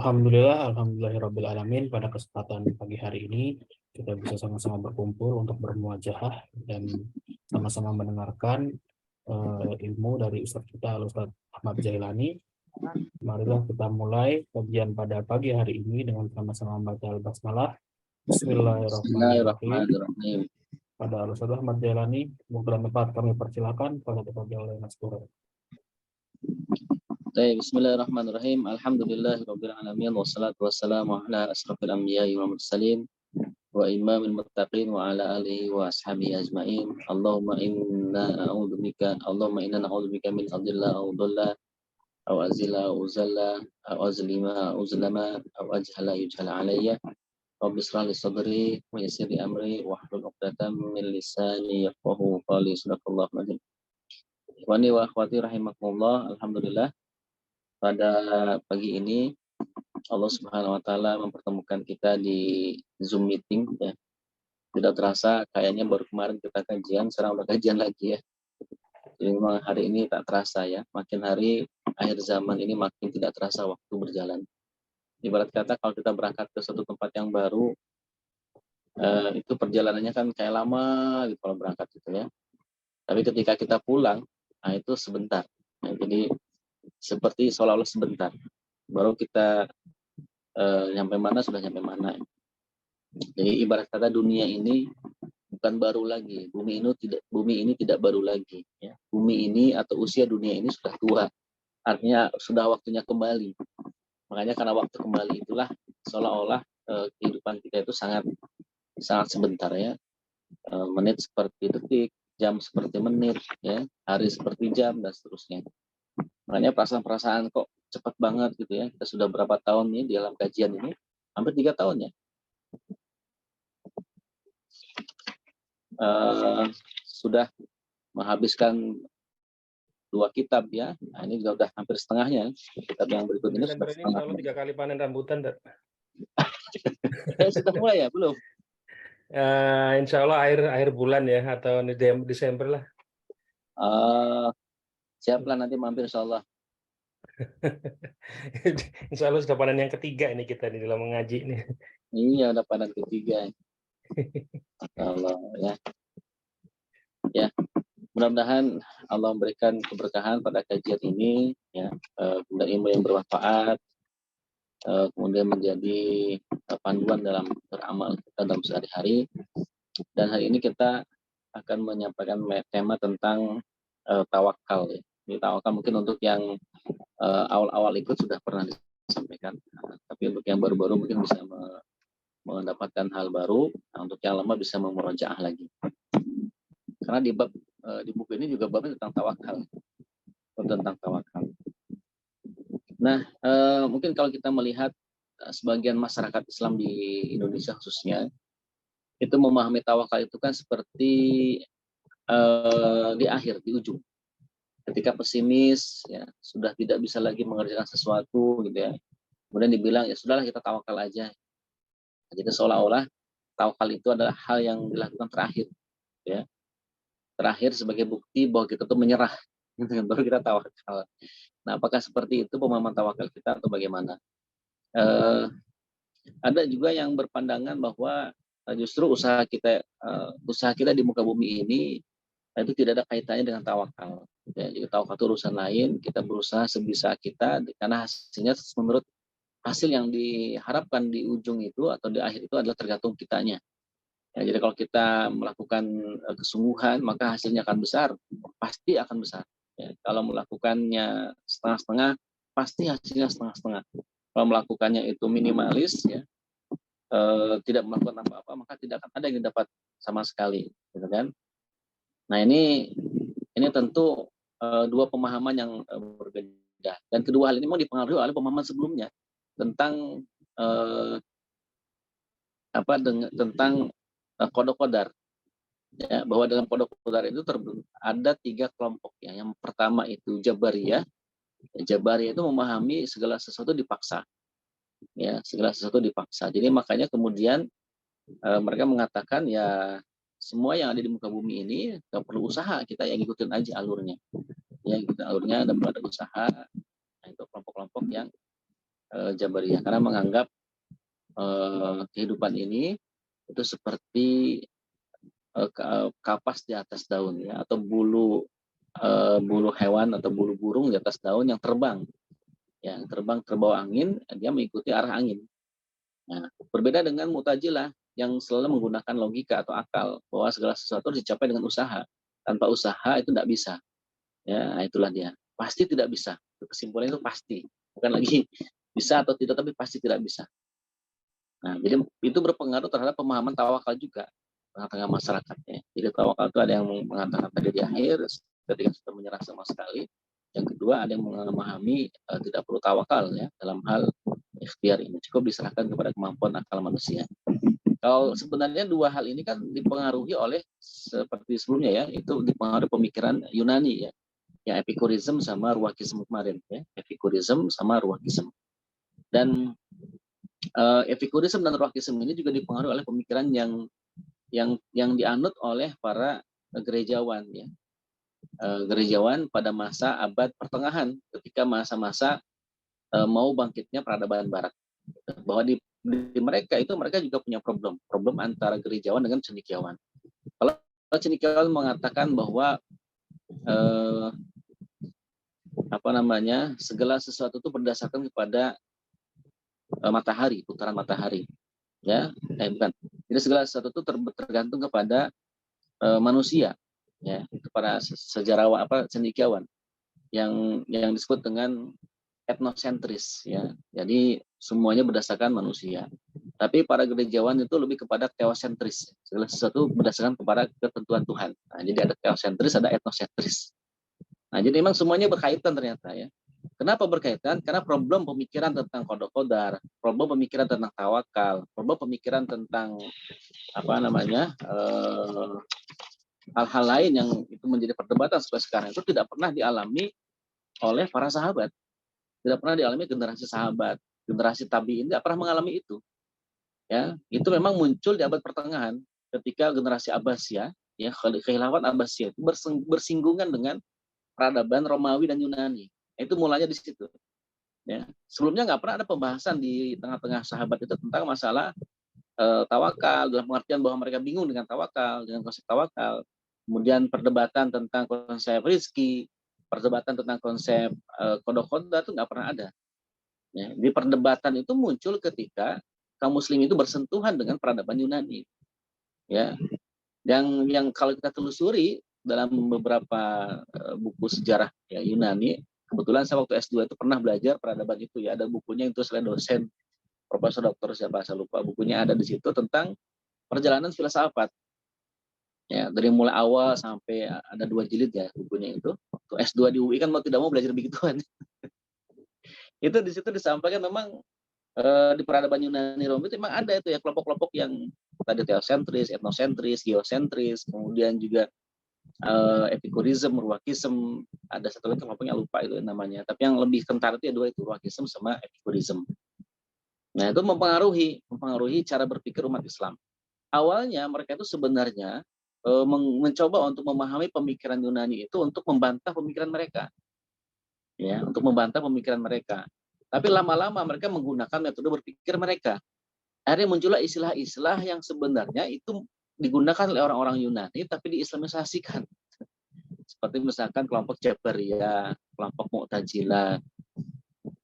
Alhamdulillahirabbil alamin. Pada kesempatan pagi hari ini kita bisa sama-sama berkumpul untuk bermuajahah dan sama-sama mendengarkan ilmu dari Ustadz kita, Ustadz Ahmad Jailani. Marilah kita mulai kajian pada pagi hari ini dengan sama-sama membaca Al-Basmalah. Bismillahirrahmanirrahim. Bismillahirrahmanirrahim. Pada Ustadz Ahmad Jailani, mungkin tempat kami persilakan pada tempat oleh Mas Pura. Bismillahirrahmanirrahim. Alhamdulillahirabbil alamin wassalatu wassalamu ala asrofil anbiya'i wal mursalin wa imamil muttaqin wa ala alihi wa ashabihi ajmain. Allahumma inna na'udzubika min adilla aw dhalla aw azila aw uzalla aw azlima aw uzlama aw ajhala yujhala alayya. Rabbi shrah li sadri wa yassir li amri wahlul 'uqdatam min lisani yafqahu qawli. Sadaqallahul adzim. Ikhwani wa akhwati rahimakumullah. Alhamdulillah, pada pagi ini Allah Subhanahu wa taala mempertemukan kita di Zoom meeting ya. Tidak terasa kayaknya baru kemarin kita kajian, sekarang udah kajian lagi ya. Jadi memang hari ini tak terasa ya. Makin hari akhir zaman ini makin tidak terasa waktu berjalan. Ibarat kata kalau kita berangkat ke suatu tempat yang baru, itu perjalanannya kan kayak lama gitu kalau berangkat gitu ya. Tapi ketika kita pulang, nah itu sebentar. Nah, jadi seperti seolah-olah sebentar. Baru kita nyampe mana sudah nyampe mana. Jadi ibarat kata dunia ini bukan baru lagi. Bumi ini tidak baru lagi. Ya. Bumi ini atau usia dunia ini sudah tua. Artinya sudah waktunya kembali. Makanya karena waktu kembali itulah seolah-olah kehidupan kita itu sangat sebentar ya. Menit seperti detik, jam seperti menit, ya, hari seperti jam dan seterusnya. Makanya perasaan-perasaan kok cepat banget gitu ya. Kita sudah berapa tahun nih di dalam kajian ini? Hampir 3 tahun ya. Sudah menghabiskan 2 kitab ya. Nah, ini juga udah hampir setengahnya. Kitab yang berikut ini sudah setengah. Insya Allah 3 kali panen rambutan. Sudah mulai ya? Belum? Insya Allah akhir bulan ya, atau Desember lah. Siaplah nanti mampir insya Allah. Insya Allah sudah panen yang ketiga ini kita di dalam mengaji nih. Iya, udah panen ketiga. Allah ya. Ya, mudah-mudahan Allah memberikan keberkahan pada kajian ini ya, kemudian ilmu yang bermanfaat, kemudian menjadi panduan dalam beramal kita dalam sehari-hari. Dan hari ini kita akan menyampaikan tema tentang tawakal ya. Ini tawakal mungkin untuk yang awal-awal ikut sudah pernah disampaikan, tapi untuk yang baru-baru mungkin bisa mendapatkan hal baru. Nah, untuk yang lama bisa memurojaah lagi. Karena di buku ini juga babnya tentang tawakal. Nah, mungkin kalau kita melihat sebagian masyarakat Islam di Indonesia khususnya, itu memahami tawakal itu kan seperti di akhir, di ujung. Ketika pesimis, ya sudah tidak bisa lagi mengerjakan sesuatu, gitu ya. Kemudian dibilang ya sudahlah kita tawakal aja. Jadi seolah-olah tawakal itu adalah hal yang dilakukan terakhir, ya. Terakhir sebagai bukti bahwa kita tuh menyerah, baru kita tawakal. Nah, apakah seperti itu pemahaman tawakal kita atau bagaimana? Ada juga yang berpandangan bahwa justru usaha kita di muka bumi ini itu tidak ada kaitannya dengan tawakal. Ya, jadi tawakal itu urusan lain. Kita berusaha sebisa kita karena hasilnya menurut hasil yang diharapkan di ujung itu atau di akhir itu adalah tergantung kitanya. Ya, jadi kalau kita melakukan kesungguhan maka hasilnya akan besar, pasti akan besar. Ya, kalau melakukannya setengah-setengah, pasti hasilnya setengah-setengah. Kalau melakukannya itu minimalis, ya, tidak melakukan apa-apa, maka tidak akan ada yang didapat sama sekali, gitu kan? Nah ini tentu dua pemahaman yang berbeda. Dan kedua hal ini mau dipengaruhi oleh pemahaman sebelumnya tentang tentang kodok kodar. Ya, bahwa dalam kodok kodar itu ada 3 kelompok ya. Yang pertama itu Jabariyah. Jabariyah itu memahami segala sesuatu dipaksa. Ya, segala sesuatu dipaksa. Jadi makanya kemudian mereka mengatakan ya semua yang ada di muka bumi ini nggak perlu usaha, kita yang ikutin aja alurnya. Ya, ikutin alurnya, dan perlu ada usaha. Nah, itu kelompok-kelompok yang Jabariyah, karena menganggap kehidupan ini itu seperti kapas di atas daun, ya, atau bulu hewan atau bulu burung di atas daun yang terbang, ya, terbang terbawa angin, dia mengikuti arah angin. Nah, berbeda dengan Mu'tazilah yang selalu menggunakan logika atau akal bahwa segala sesuatu dicapai dengan usaha. Tanpa usaha itu tidak bisa. Ya, itulah dia. Pasti tidak bisa. Kesimpulannya itu pasti. Bukan lagi bisa atau tidak, tapi pasti tidak bisa. Nah, jadi itu berpengaruh terhadap pemahaman tawakal juga tengah-tengah masyarakatnya. Jadi tawakal itu ada yang mengatakan tadi di akhir ketika sudah menyerah sama sekali. Yang kedua ada yang memahami tidak perlu tawakal, ya, dalam hal ikhtiar ini cukup diserahkan kepada kemampuan akal manusia. Kalau sebenarnya dua hal ini kan dipengaruhi oleh seperti sebelumnya, ya, itu dipengaruhi pemikiran Yunani, ya, yang epikurisme sama ruwakisme kemarin, ya, epikurisme sama ruwakisme. Dan epikurisme dan ruwakisme ini juga dipengaruhi oleh pemikiran yang dianut oleh para gerejawan, ya. Gerejawan pada masa abad pertengahan ketika masa-masa mau bangkitnya peradaban barat, bahwa di mereka juga punya problem antara gerejawan dengan cendekiawan. Kalau cendekiawan mengatakan bahwa segala sesuatu itu berdasarkan kepada matahari, putaran matahari, ya, bukan. Jadi segala sesuatu itu tergantung kepada manusia, ya. Itu para sejarawan cendekiawan yang disebut dengan etnosentris, ya. Jadi semuanya berdasarkan manusia. Tapi para gerejawan itu lebih kepada teosentris, segala sesuatu berdasarkan kepada ketentuan Tuhan. Nah, jadi ada teosentris, ada etnosentris. Nah, jadi memang semuanya berkaitan ternyata, ya. Kenapa berkaitan? Karena problem pemikiran tentang qada qadar, problem pemikiran tentang tawakal, problem pemikiran tentang hal-hal lain yang itu menjadi perdebatan sampai sekarang itu tidak pernah dialami oleh para sahabat, tidak pernah dialami generasi sahabat, generasi tabi'in tidak pernah mengalami itu. Ya, itu memang muncul di abad pertengahan ketika generasi Abbasiyah, ya, kekhilafan Abbasiyah itu bersinggungan dengan peradaban Romawi dan Yunani. Itu mulanya di situ. Ya. Sebelumnya nggak pernah ada pembahasan di tengah-tengah sahabat itu tentang masalah tawakal, dalam pengertian bahwa mereka bingung dengan tawakal, dengan konsep tawakal. Kemudian perdebatan tentang konsep rizki, perdebatan tentang konsep qada qadar itu nggak pernah ada. Ya. Di perdebatan itu muncul ketika kaum muslim itu bersentuhan dengan peradaban Yunani. Ya. Yang kalau kita telusuri dalam beberapa buku sejarah, ya, Yunani, kebetulan saya waktu S2 itu pernah belajar peradaban itu, ya, ada bukunya itu oleh dosen profesor doktor siapa saya lupa, bukunya ada di situ tentang perjalanan filsafat, ya, dari mulai awal sampai ada 2 jilid, ya, bukunya itu. Waktu S2 di UI kan mau tidak mau belajar begituan. Itu di situ disampaikan memang di peradaban Yunani Romawi itu memang ada itu, ya, kelompok-kelompok yang tadi teosentris, etnosentris, geosentris, kemudian juga epikurisme, ruwakisme, ada satu lagi kelompoknya lupa itu namanya, tapi yang lebih kentara itu ya dua itu, ruwakisme sama epikurisme. Nah, itu mempengaruhi cara berpikir umat Islam. Awalnya mereka itu sebenarnya mencoba untuk memahami pemikiran Yunani itu untuk membantah pemikiran mereka, ya, untuk membantah pemikiran mereka. Tapi lama-lama mereka menggunakan metode berpikir mereka. Akhirnya muncullah istilah-istilah yang sebenarnya itu digunakan oleh orang-orang Yunani tapi diislamisasikan. Seperti misalkan kelompok Jabariyah, kelompok Mu'tazilah.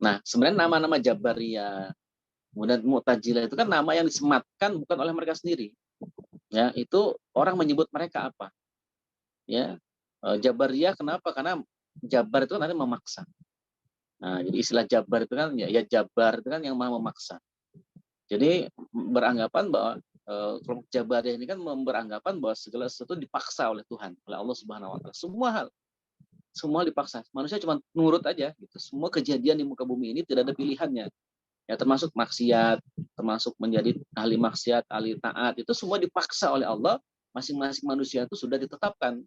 Nah, sebenarnya nama-nama Jabariyah, kemudian Mu'tazilah itu kan nama yang disematkan bukan oleh mereka sendiri. Ya, itu orang menyebut mereka apa? Ya, Jabariyah kenapa? Karena Jabar itu kan artinya memaksa. Nah, jadi istilah Jabar itu kan ya Jabar itu kan yang maha memaksa. Jadi beranggapan bahwa kelompok Jabariyah ini kan beranggapan bahwa segala sesuatu dipaksa oleh Tuhan, oleh Allah Subhanahu wa taala. Semua dipaksa. Manusia cuma nurut aja gitu. Semua kejadian di muka bumi ini tidak ada pilihannya. Ya, termasuk maksiat, termasuk menjadi ahli maksiat, ahli taat, itu semua dipaksa oleh Allah. Masing-masing manusia itu sudah ditetapkan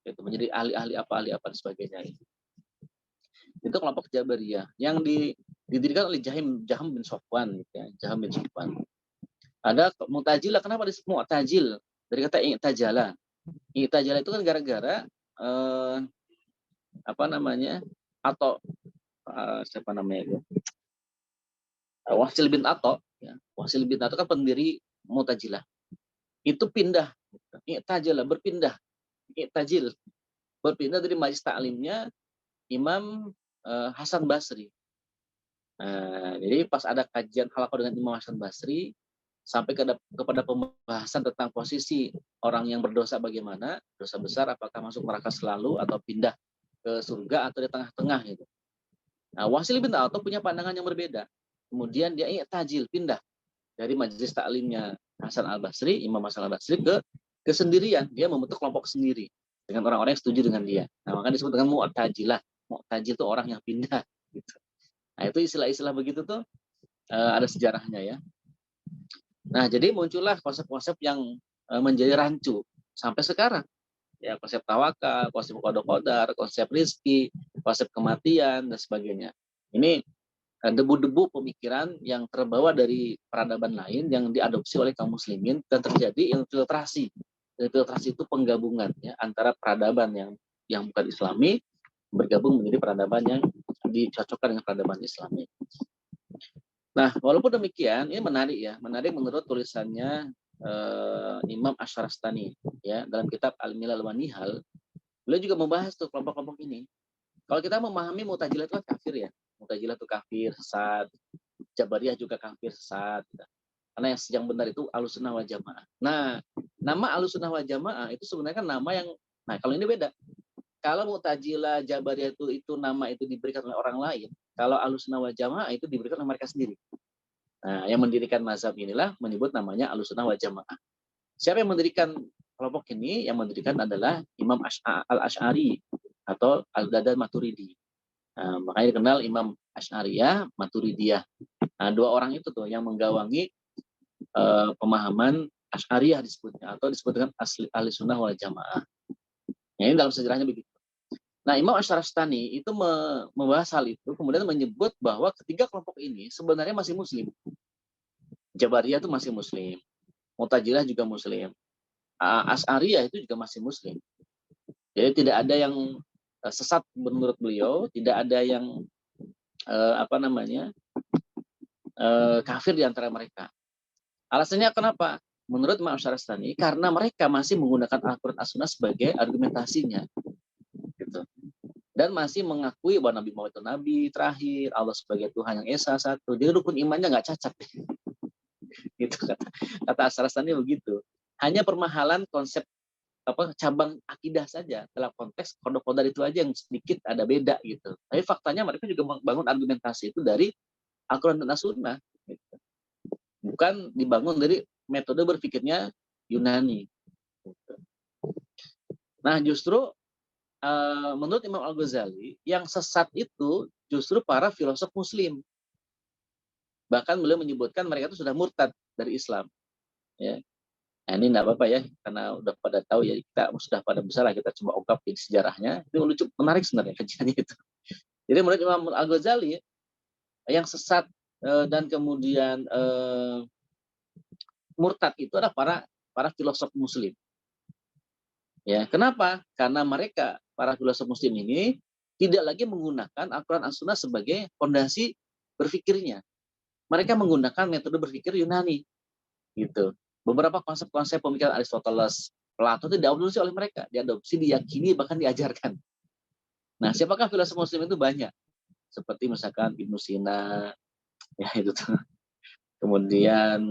itu menjadi ahli-ahli apa dan sebagainya. Itu kelompok Jabariyah yang didirikan oleh Jaham bin Safwan, gitu ya. Jaham bin Safwan. Ada Mu'tazilah. Kenapa disebut Mu'tazil? Dari kata i'tajala. I'tajala itu kan gara-gara atau siapa namanya itu? Wasil bin Atha, ya. Wasil bin Atha kan pendiri Mu'tazilah. Itu pindah, i'tajala, berpindah, i'tajil, berpindah dari majelis taklimnya Imam Hasan Basri. Jadi pas ada kajian halaqah dengan Imam Hasan Basri, sampai kepada pembahasan tentang posisi orang yang berdosa bagaimana, dosa besar apakah masuk neraka selalu atau pindah ke surga atau di tengah-tengah gitu. Nah, Wasil bin Atha punya pandangan yang berbeda. Kemudian dia i'tajil, pindah dari majelis taklimnya Hasan Al-Basri, Imam Hasan Al-Basri ke sendirian, dia membentuk kelompok sendiri dengan orang-orang yang setuju dengan dia. Nah, makanya disebut dengan Mu'tazilah. Mu'tazil itu orang yang pindah gitu. Nah, itu istilah-istilah begitu tuh ada sejarahnya ya. Nah, jadi muncullah konsep-konsep yang menjadi rancu sampai sekarang. Ya, konsep tawakal, konsep qada-qadar, konsep rizki, konsep kematian dan sebagainya. Ini debu-debu pemikiran yang terbawa dari peradaban lain yang diadopsi oleh kaum muslimin dan terjadi infiltrasi. Infiltrasi itu penggabungan ya antara peradaban yang bukan Islami bergabung menjadi peradaban yang dicocokkan dengan peradaban Islami. Nah, walaupun demikian, ini menarik ya, menarik menurut tulisannya Imam Asy-Syahrastani ya dalam kitab Al-Milal wa Nihal, beliau juga membahas tuh kelompok-kelompok ini. Kalau kita memahami Mu'tazilah itu kan kafir ya, Mu'tazilah itu kafir, sesat, Jabariyah juga kafir, sesat. Karena yang benar itu Ahlussunnah wal Jamaah. Nah, nama Ahlussunnah wal Jamaah itu sebenarnya kan nama yang, nah kalau ini beda. Kalau Mu'tazilah, Jabariyah itu nama itu diberikan oleh orang lain, kalau Ahlussunnah wal Jamaah itu diberikan oleh mereka sendiri. Nah, yang mendirikan mazhab inilah menyebut namanya Ahlussunnah wal Jamaah. Siapa yang mendirikan kelompok ini? Yang mendirikan adalah Imam Al-Asy'ari atau Al-Dada Maturidi. Nah, makanya dikenal Imam Asy'ariyah, Maturidiyah. Nah, dua orang itu tuh yang menggawangi pemahaman Asy'ariyah disebutnya atau disebut dengan Ahlussunnah wal Jamaah. Nah, ini dalam sejarahnya begitu. Nah, Imam Asy-Syahrastani itu membahas hal itu, kemudian menyebut bahwa ketiga kelompok ini sebenarnya masih muslim. Jabariyah itu masih muslim. Mu'tazilah juga muslim. Asy'ariyah itu juga masih muslim. Jadi tidak ada yang sesat menurut beliau, tidak ada yang kafir di antara mereka. Alasannya kenapa? Menurut Imam Asy-Syahrastani, karena mereka masih menggunakan Al-Quran As-Sunnah sebagai argumentasinya. Gitu. Dan masih mengakui bahwa Nabi Muhammad itu Nabi terakhir, Allah sebagai Tuhan yang Esa satu. Jadi rukun imannya nggak cacat. Gitu kata Asy-Syahrastani begitu. Hanya permahalan konsep cabang akidah saja dalam konteks qada-qadar itu aja yang sedikit ada beda gitu. Tapi faktanya mereka juga membangun argumentasi itu dari Al-Quran dan As-Sunnah. Gitu. Bukan dibangun dari metode berpikirnya Yunani. Gitu. Nah, justru menurut Imam Al-Ghazali, yang sesat itu justru para filosof muslim. Bahkan beliau menyebutkan mereka itu sudah murtad dari Islam. Ya. Nah, ini tidak apa-apa ya, karena udah pada tahu ya, kita sudah pada besar lah, kita coba ungkap di sejarahnya. Itu lucu, menarik sebenarnya kajiannya itu. Jadi menurut Imam Al-Ghazali, yang sesat dan kemudian murtad itu adalah para filosof muslim. Ya, kenapa? Karena mereka para filosof muslim ini tidak lagi menggunakan Al-Quran As-Sunnah sebagai fondasi berpikirnya. Mereka menggunakan metode berpikir Yunani. Gitu. Beberapa konsep-konsep pemikiran Aristoteles, Plato itu diadopsi oleh mereka, diadopsi, diyakini, bahkan diajarkan. Nah, siapakah filosof muslim itu banyak? Seperti misalkan Ibnu Sina, ya itu tuh. Kemudian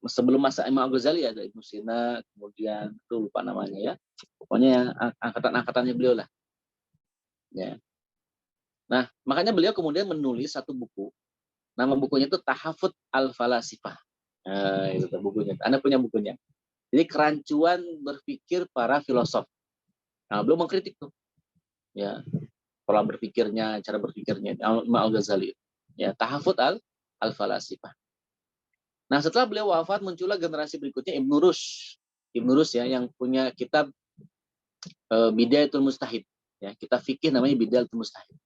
sebelum masa Imam Al-Ghazali ada Ibnu Sina, kemudian itu lupa namanya ya. Pokoknya angkatan-angkatannya beliau lah. Ya. Nah, makanya beliau kemudian menulis satu buku. Nama bukunya itu Tahafut Al-Falasifah. Nah, itu tuh bukunya. Anda punya bukunya. Jadi kerancuan berpikir para filosof. Nah, beliau mengkritik tuh. Ya, pola berpikirnya, cara berpikirnya Imam Al-Ghazali. Ya, Tahafut Al-Falasifah. Nah, setelah beliau wafat muncullah generasi berikutnya Ibnu Rushd. Ibnu Rushd ya yang punya kitab Bidayatul Mujtahid. Ya, kitab fikih namanya Bidayatul Mujtahid.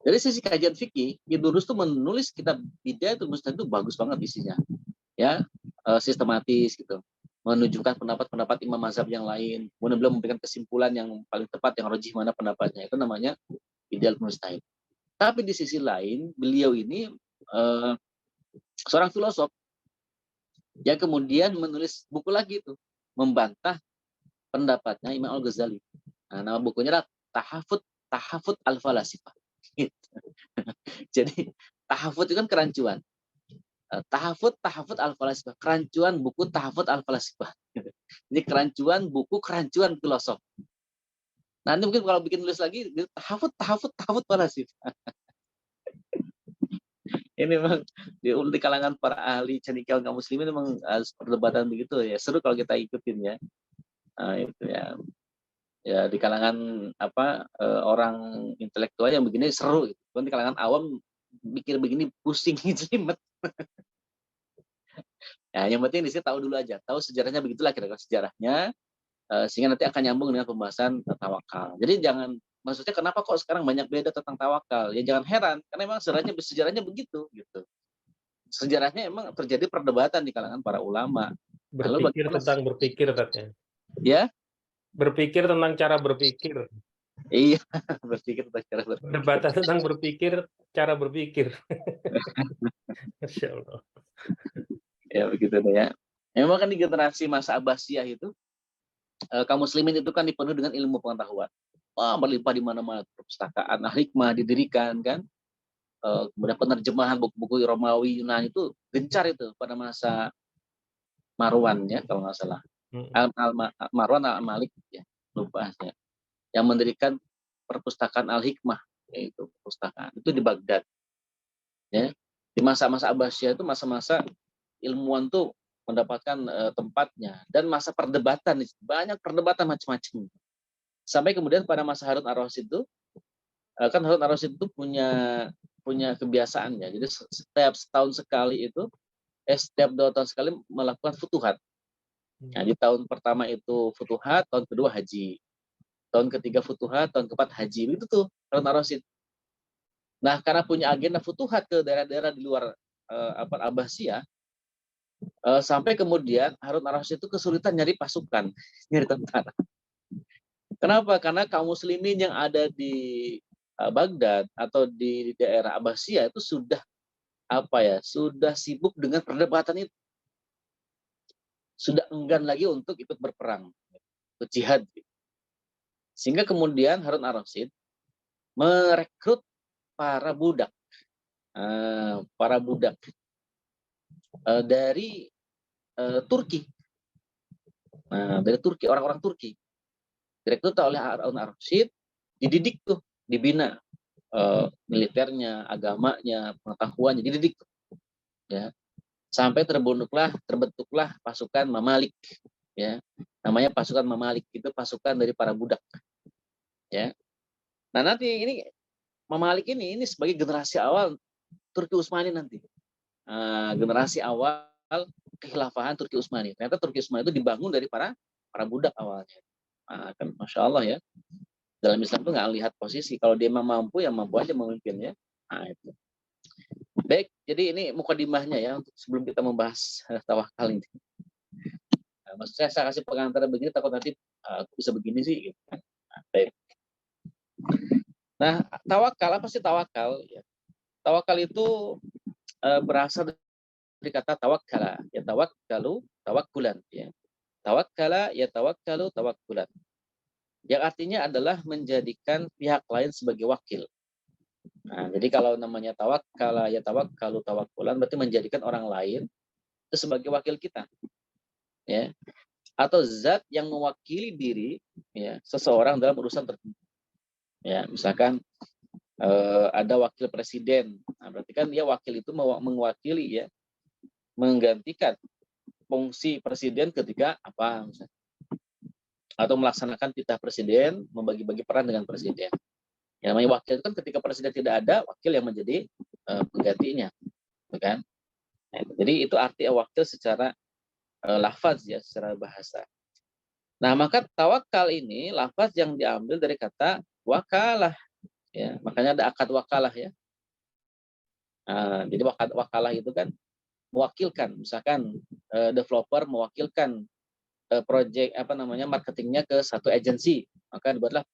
Dari sisi kajian fikih, Ibnu Rushd itu menulis kitab Bidayatul Mujtahid itu bagus banget isinya. Ya, sistematis gitu. Menunjukkan pendapat-pendapat imam mazhab yang lain. Kemudian beliau memberikan kesimpulan yang paling tepat, yang rajih mana pendapatnya. Itu namanya Bidayatul Mujtahid. Tapi di sisi lain, beliau ini seorang filosof yang kemudian menulis buku lagi itu membantah pendapatnya Imam Al-Ghazali. Nah, nama bukunya adalah Tahafut Al-Falasifah. Gitu. Jadi tahafut itu kan kerancuan. Tahafut Al-Falasifah, kerancuan buku Tahafut Al-Falasifah. Ini kerancuan buku kerancuan filosof. Nanti mungkin kalau bikin tulis lagi tahafut falasifah. Ini memang di kalangan para ahli cendekiawan kaum muslimin memang perdebatan begitu ya. Seru kalau kita ikutin ya. Nah, itu ya. Ya di kalangan orang intelektual yang begini seru gitu. Cuman di kalangan awam mikir begini pusing jelimet. Ya, yang penting di sini tahu dulu aja, tahu sejarahnya begitulah kira-kira sejarahnya, sehingga nanti akan nyambung dengan pembahasan tawakal. Jadi jangan, maksudnya kenapa kok sekarang banyak beda tentang tawakal? Ya jangan heran, karena memang sejarahnya begitu gitu. Sejarahnya emang terjadi perdebatan di kalangan para ulama. Berpikir tentang berpikir katanya. Ya? Berpikir tentang cara berpikir. Iya, berpikir tentang cara berpikir. Perdebatan tentang berpikir, cara berpikir. Masya Allah. Ya begitu deh ya. Memang kan di generasi masa Abbasiyah itu, kaum muslimin itu kan dipenuhi dengan ilmu pengetahuan. Wah, berlimpah di mana-mana, perpustakaan Al-Hikmah didirikan kan. Kemudian penerjemahan buku-buku Romawi Yunani itu gencar itu pada masa Marwan ya kalau nggak salah. Marwan Al-Malik ya, lupa ya. Yang mendirikan perpustakaan Al-Hikmah, yaitu perpustakaan itu di Baghdad. Ya. Di masa-masa Abbasiyah itu masa-masa ilmuwan tuh mendapatkan tempatnya, dan masa perdebatan, banyak perdebatan macam-macam. Sampai kemudian pada masa Harun ar-Rasyid itu, kan Harun ar-Rasyid itu punya kebiasaannya. Jadi setiap setahun sekali itu, setiap 2 tahun sekali melakukan futuhat. Nah, di tahun pertama itu futuhat, tahun kedua haji. Tahun ketiga futuhat, tahun keempat haji. Itu tuh Harun ar-Rasyid. Nah, karena punya agenda futuhat ke daerah-daerah di luar Abbasiyah, sampai kemudian Harun ar-Rasyid itu kesulitan nyari pasukan, nyari tentara. Kenapa? Karena kaum muslimin yang ada di Baghdad atau di daerah Abbasiyah itu sudah sudah sibuk dengan perdebatan itu. Sudah enggan lagi untuk ikut berperang, ikut jihad. Sehingga kemudian Harun ar-Rasyid merekrut para budak dari Turki. Nah, dari Turki, orang-orang Turki. Direkrut oleh Harun ar-Rasyid, dididik tuh, dibina militernya, agamanya, pengetahuannya, dididik tuh. Ya. Sampai terbentuklah pasukan Mamalik, ya. Namanya pasukan Mamalik, itu pasukan dari para budak. Ya. Nah, nanti ini Mamalik ini sebagai generasi awal Turki Utsmani nanti. Generasi awal kekhilafahan Turki Utsmani. Ternyata Turki Utsmani itu dibangun dari para budak awalnya. Kan Masya Allah ya. Dalam Islam itu nggak lihat posisi. Kalau dia mampu, ya mampu aja memimpin ya. Nah, itu. Baik, jadi ini mukadimahnya ya untuk sebelum kita membahas tawakal ini. Nah, maksud saya kasih pengantar begini, takut nanti bisa begini sih. Gitu. Nah, baik. Nah, tawakal, apa sih tawakal? Ya. Tawakal itu berasal dari kata tawakkala, ya tawakkalu, tawakkulan. Ya. Tawakkala, ya tawakkalu, tawakkulan. Yang artinya adalah menjadikan pihak lain sebagai wakil. Nah, jadi kalau namanya tawakkala, ya tawakkalu, tawakkulan, berarti menjadikan orang lain itu sebagai wakil kita. Ya. Atau zat yang mewakili diri ya, seseorang dalam urusan tertentu. Ya, misalkan ada wakil presiden. Nah, berarti kan dia wakil itu mewakili ya, menggantikan fungsi presiden ketika apa misalnya. Atau melaksanakan titah presiden, membagi-bagi peran dengan presiden. Yang namanya wakil itu kan ketika presiden tidak ada, wakil yang menjadi penggantinya, kan? Nah, jadi itu arti wakil secara lafaz ya, secara bahasa. Nah, maka tawakal ini lafaz yang diambil dari kata wakalah, ya. Makanya ada akad wakalah ya. Jadi wakalah itu kan mewakilkan, misalkan developer mewakilkan project marketingnya ke satu agensi, maka dibuatlah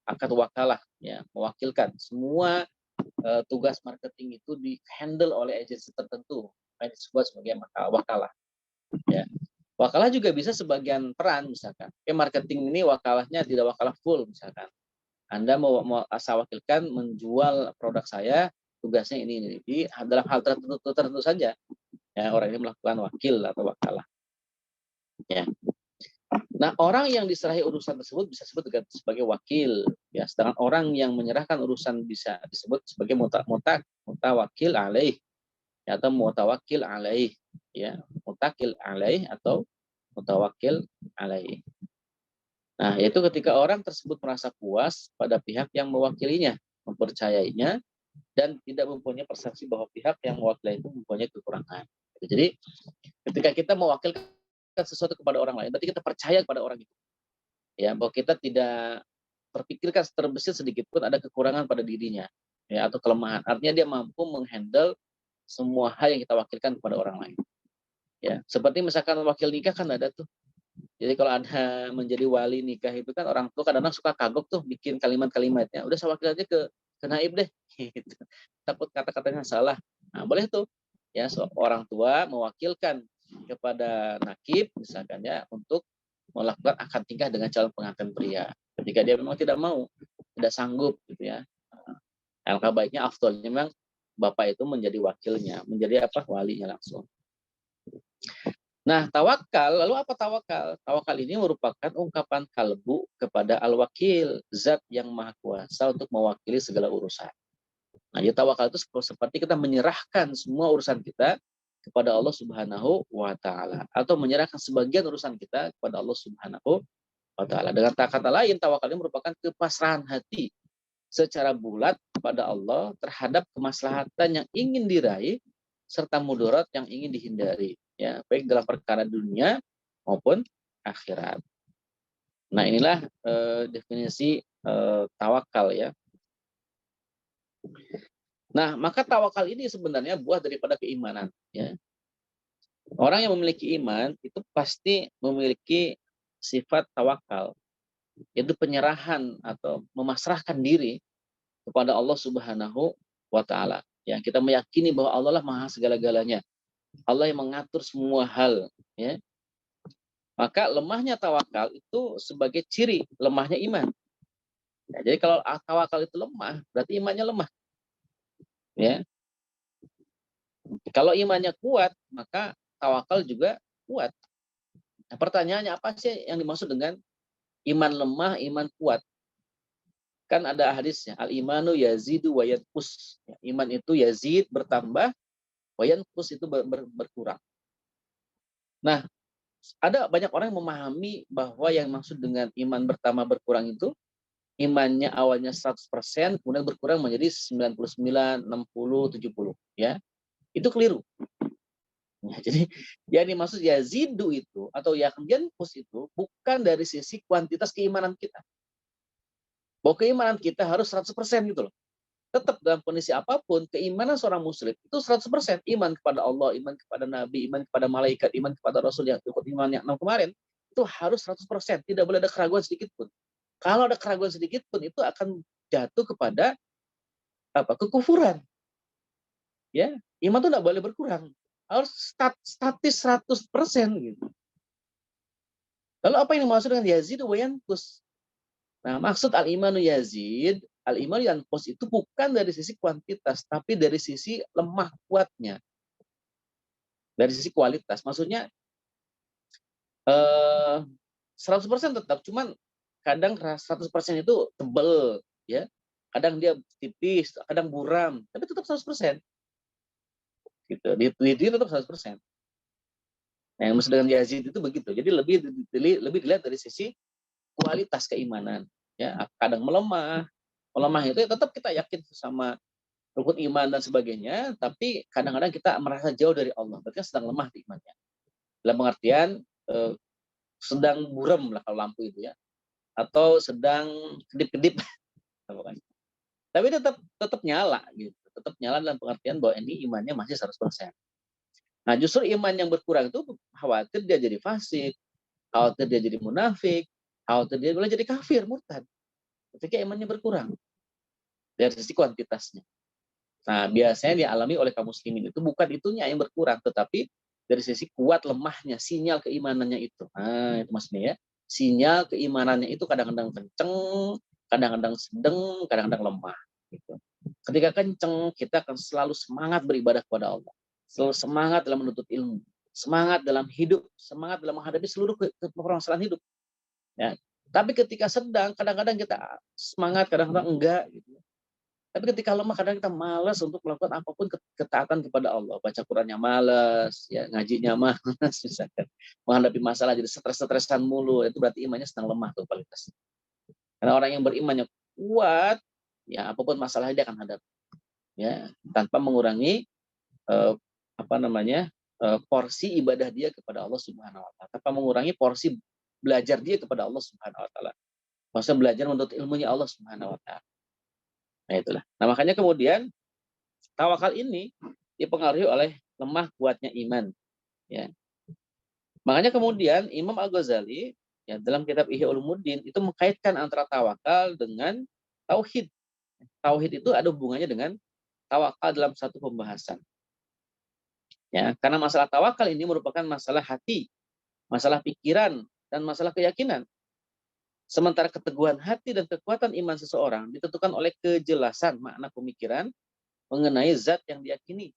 akad wakalah ya, mewakilkan semua tugas marketing itu di-handle oleh agensi tertentu, disebut sebagai wakalah. Ya. Wakalah juga bisa sebagian peran misalkan. Marketing ini wakalahnya tidak wakalah full misalkan. Anda mau asal wakilkan menjual produk saya, tugasnya ini. Jadi dalam hal tertentu saja ya orang ini melakukan wakil atau wakalah. Ya. Nah, orang yang diserahi urusan tersebut bisa disebut sebagai wakil. Ya, sedangkan orang yang menyerahkan urusan bisa disebut sebagai mutawakil alaih ya, atau mutawakil alaih ya, mutakil alaih atau mutawakil alaih. Nah, yaitu ketika orang tersebut merasa puas pada pihak yang mewakilinya, mempercayainya, dan tidak mempunyai persepsi bahwa pihak yang mewakili itu mempunyai kekurangan. Jadi, ketika kita mewakilkan sesuatu kepada orang lain, berarti kita percaya kepada orang itu. Ya, bahwa kita tidak terpikirkan terbesit sedikit pun ada kekurangan pada dirinya, ya, atau kelemahan. Artinya dia mampu menghandle semua hal yang kita wakilkan kepada orang lain. Ya, seperti misalkan wakil nikah kan ada tuh. Jadi kalau ada menjadi wali nikah itu kan orang tua kadang-kadang suka kagok tuh bikin kalimat-kalimatnya. Udah saya wakil aja ke naib deh. Gitu. Takut kata-katanya salah. Nah, boleh tuh. Ya, orang tua mewakilkan kepada nakib misalkan ya untuk melakukan akad nikah dengan calon pengantin pria. Ketika dia memang tidak mau, tidak sanggup gitu ya. Alangkah baiknya afdolnya memang bapak itu menjadi wakilnya, menjadi walinya langsung. Nah, tawakal, lalu apa tawakal? Tawakal ini merupakan ungkapan kalbu kepada al-wakil, zat yang maha kuasa untuk mewakili segala urusan. Nah, ya tawakal itu seperti kita menyerahkan semua urusan kita kepada Allah Subhanahu wa taala atau menyerahkan sebagian urusan kita kepada Allah Subhanahu wa taala. Dengan kata lain, tawakal ini merupakan kepasrahan hati secara bulat kepada Allah terhadap kemaslahatan yang ingin diraih serta mudarat yang ingin dihindari, ya, baik dalam perkara dunia maupun akhirat. Nah, inilah definisi tawakal ya. Nah, maka tawakal ini sebenarnya buah daripada keimanan, ya. Orang yang memiliki iman itu pasti memiliki sifat tawakal, yaitu penyerahan atau memasrahkan diri kepada Allah Subhanahu wa taala. Ya, kita meyakini bahwa Allah lah maha segala-galanya. Allah yang mengatur semua hal, ya. Maka lemahnya tawakal itu sebagai ciri lemahnya iman. Ya, jadi kalau tawakal itu lemah, berarti imannya lemah. Ya. Kalau imannya kuat, maka tawakal juga kuat. Nah, pertanyaannya apa sih yang dimaksud dengan iman lemah, iman kuat? Kan ada hadisnya, al-imanu yazidu wa yanqus. Iman itu yazid bertambah, wa yanqus itu berkurang. Nah, ada banyak orang yang memahami bahwa yang maksud dengan iman bertambah berkurang itu imannya awalnya 100%, kemudian berkurang menjadi 99, 60, 70, ya. Itu keliru. Ya, jadi yang dimaksud yazidu itu atau yanqus itu bukan dari sisi kuantitas keimanan kita. Bahwa keimanan kita harus 100% gitu loh. Tetap dalam kondisi apapun, keimanan seorang muslim itu 100%. Iman kepada Allah, iman kepada Nabi, iman kepada malaikat, iman kepada Rasul yang ikut iman yang 6 kemarin, itu harus 100%. Tidak boleh ada keraguan sedikit pun. Kalau ada keraguan sedikit pun, itu akan jatuh kepada kekufuran. Ya, iman itu tidak boleh berkurang. Harus statis 100% gitu. Lalu apa yang dimaksud dengan yazid wa yanqus? Nah, maksud al-imanu yazid, al-imanu yanqus itu bukan dari sisi kuantitas, tapi dari sisi lemah kuatnya. Dari sisi kualitas. Maksudnya 100% tetap, cuman kadang 100% itu tebel, ya. Kadang dia tipis, kadang buram, tapi tetap 100%. Gitu. Di tetap 100%. Nah, yang maksud dengan yazid itu begitu. Jadi lebih dilihat dari sisi kualitas keimanan, ya. Kadang melemah itu ya tetap kita yakin sama rukun iman dan sebagainya, tapi kadang-kadang kita merasa jauh dari Allah, berarti sedang lemah di imannya. Dalam pengertian sedang buram lah kalau lampu itu ya, atau sedang kedip-kedip, tapi tetap nyala gitu, tetap nyala dalam pengertian bahwa ini imannya masih 100%. Nah, justru iman yang berkurang itu khawatir dia jadi fasik, khawatir dia jadi munafik, khawatir dia boleh jadi kafir, murtad. Ketika imannya berkurang dari sisi kuantitasnya. Nah, biasanya dialami oleh kaum muslimin itu bukan itunya yang berkurang, tetapi dari sisi kuat lemahnya, sinyal keimanannya itu. Nah, itu maksudnya ya. Sinyal keimanannya itu kadang-kadang kenceng, kadang-kadang sedang, kadang-kadang lemah. Gitu. Ketika kenceng, kita akan selalu semangat beribadah kepada Allah. Selalu semangat dalam menuntut ilmu. Semangat dalam hidup, semangat dalam menghadapi seluruh permasalahan hidup. Ya. Tapi ketika sedang, kadang-kadang kita semangat, kadang-kadang enggak. Gitu. Tapi ketika lemah, kadang kita malas untuk melakukan apapun ketaatan kepada Allah. Baca Qurannya malas, ya ngajinya malas, misalkan. Menghadapi masalah jadi stres-stresan mulu, itu berarti imannya sedang lemah tuh kualitasnya. Karena orang yang berimannya kuat, ya apapun masalahnya dia akan hadapi. Ya, tanpa mengurangi porsi ibadah dia kepada Allah Subhanahu wa taala, tanpa mengurangi porsi belajar dia kepada Allah Subhanahu wa taala. Maksudnya belajar menuntut ilmunya Allah Subhanahu wa taala. Nah, itulah. Nah, makanya kemudian tawakal ini dipengaruhi oleh lemah kuatnya iman. Ya. Makanya kemudian Imam Al-Ghazali ya, dalam kitab Ihya Ulumuddin itu mengkaitkan antara tawakal dengan tauhid. Tauhid itu ada hubungannya dengan tawakal dalam satu pembahasan. Ya, karena masalah tawakal ini merupakan masalah hati, masalah pikiran, dan masalah keyakinan. Sementara keteguhan hati dan kekuatan iman seseorang ditentukan oleh kejelasan makna pemikiran mengenai zat yang diyakini.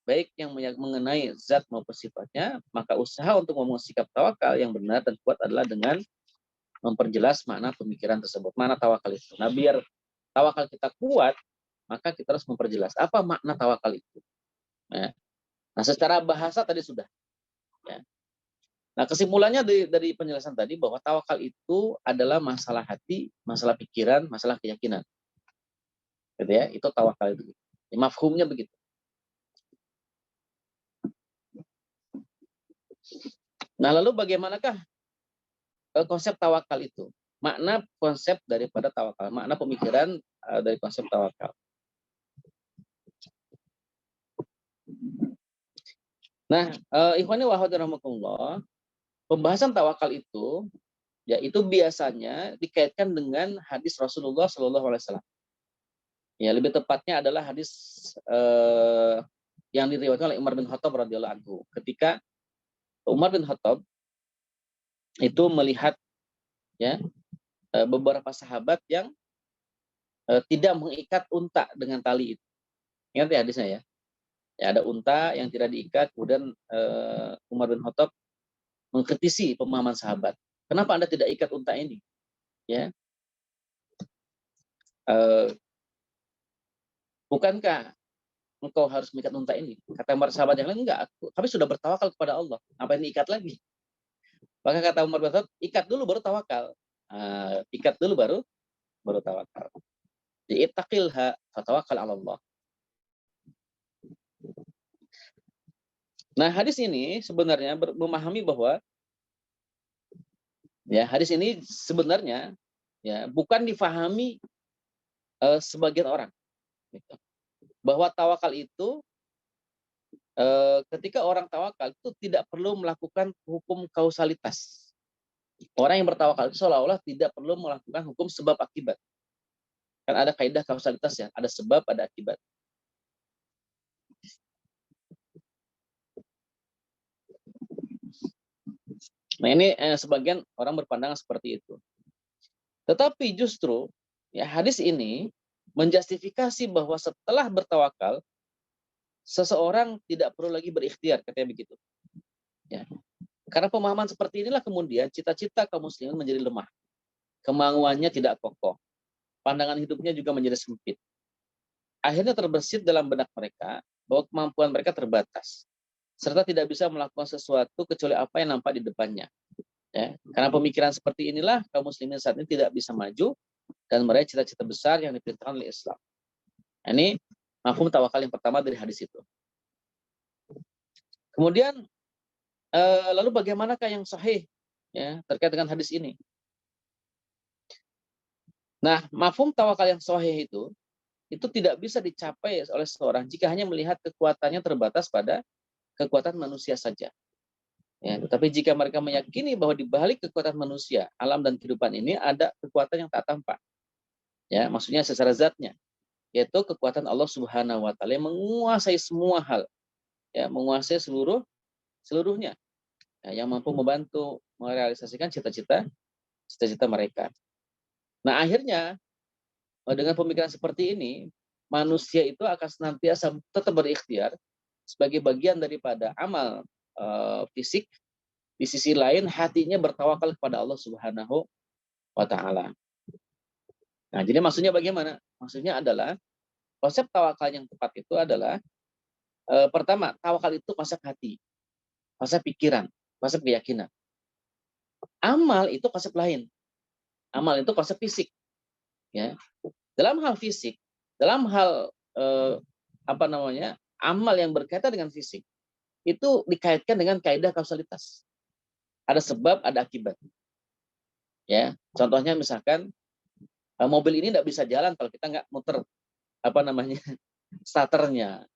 Baik yang mengenai zat maupun sifatnya, maka usaha untuk membangun sikap tawakal yang benar dan kuat adalah dengan memperjelas makna pemikiran tersebut. Mana tawakal itu? Nah, biar tawakal kita kuat, maka kita harus memperjelas apa makna tawakal itu. Nah, secara bahasa tadi sudah. Ya. Nah, kesimpulannya dari penjelasan tadi bahwa tawakal itu adalah masalah hati, masalah pikiran, masalah keyakinan. Gitu ya, itu tawakal itu. Ya, mafhumnya begitu. Nah, lalu bagaimanakah konsep tawakal itu? Makna konsep daripada tawakal, makna pemikiran dari konsep tawakal. Nah, ikhwani wa akhwati rahimakumullah, pembahasan tawakal itu ya itu biasanya dikaitkan dengan hadis Rasulullah SAW. Ya, lebih tepatnya adalah hadis yang diriwayatkan oleh Umar bin Khattab radhiyallahu anhu. Ketika Umar bin Khattab itu melihat ya beberapa sahabat yang tidak mengikat unta dengan tali itu. Ingat ya hadisnya ya. Ya, ada unta yang tidak diikat, kemudian Umar bin Khattab mengkritisi pemahaman sahabat. Kenapa Anda tidak ikat unta ini? Ya, bukankah engkau harus mengikat unta ini? Kata Umar sahabat yang lain, enggak, kami sudah bertawakal kepada Allah. Ngapain diikat lagi? Maka kata Umar bin Khattab, ikat dulu baru tawakal. Ikat dulu baru tawakal. Ittaqilha fatawakal 'ala Allah. Nah, hadis ini sebenarnya memahami bahwa ya hadis ini sebenarnya ya bukan difahami sebagian orang gitu. Bahwa tawakal itu ketika orang tawakal itu tidak perlu melakukan hukum kausalitas. Orang yang bertawakal itu seolah-olah tidak perlu melakukan hukum sebab akibat. Kan ada kaidah kausalitas ya, ada sebab, ada akibat. Nah, ini sebagian orang berpandangan seperti itu. Tetapi justru ya hadis ini menjustifikasi bahwa setelah bertawakal seseorang tidak perlu lagi berikhtiar, katanya begitu. Ya. Karena pemahaman seperti inilah kemudian cita-cita kaum muslimin menjadi lemah. Kemauannya tidak kokoh. Pandangan hidupnya juga menjadi sempit. Akhirnya terbersit dalam benak mereka bahwa kemampuan mereka terbatas. Serta tidak bisa melakukan sesuatu kecuali apa yang nampak di depannya. Ya. Karena pemikiran seperti inilah kaum muslimin saat ini tidak bisa maju dan meraih cita-cita besar yang diperintahkan oleh Islam. Ini mafhum tawakal yang pertama dari hadis itu. Kemudian lalu bagaimanakah yang sahih ya terkait dengan hadis ini? Nah, mafhum tawakal yang sahih itu tidak bisa dicapai oleh seseorang jika hanya melihat kekuatannya terbatas pada kekuatan manusia saja. Ya, tetapi jika mereka meyakini bahwa di balik kekuatan manusia, alam dan kehidupan ini ada kekuatan yang tak tampak. Ya, maksudnya secara zatnya. yaitu kekuatan Allah Subhanahu wa taala yang menguasai semua hal, ya, menguasai seluruhnya, ya, yang mampu membantu merealisasikan cita-cita mereka. Nah, akhirnya dengan pemikiran seperti ini, manusia itu akan senantiasa tetap berikhtiar sebagai bagian daripada amal fisik. Di sisi lain, hatinya bertawakal kepada Allah Subhanahu wa taala. Nah, jadi maksudnya bagaimana? Maksudnya adalah konsep tawakal yang tepat itu adalah pertama, tawakal itu konsep hati, konsep pikiran, konsep keyakinan. Amal itu konsep lain. Amal itu konsep fisik, ya. Dalam hal fisik, dalam hal amal yang berkaitan dengan fisik, itu dikaitkan dengan kaidah kausalitas. Ada sebab, ada akibat. Ya, contohnya misalkan mobil ini tidak bisa jalan kalau kita nggak muter starternya,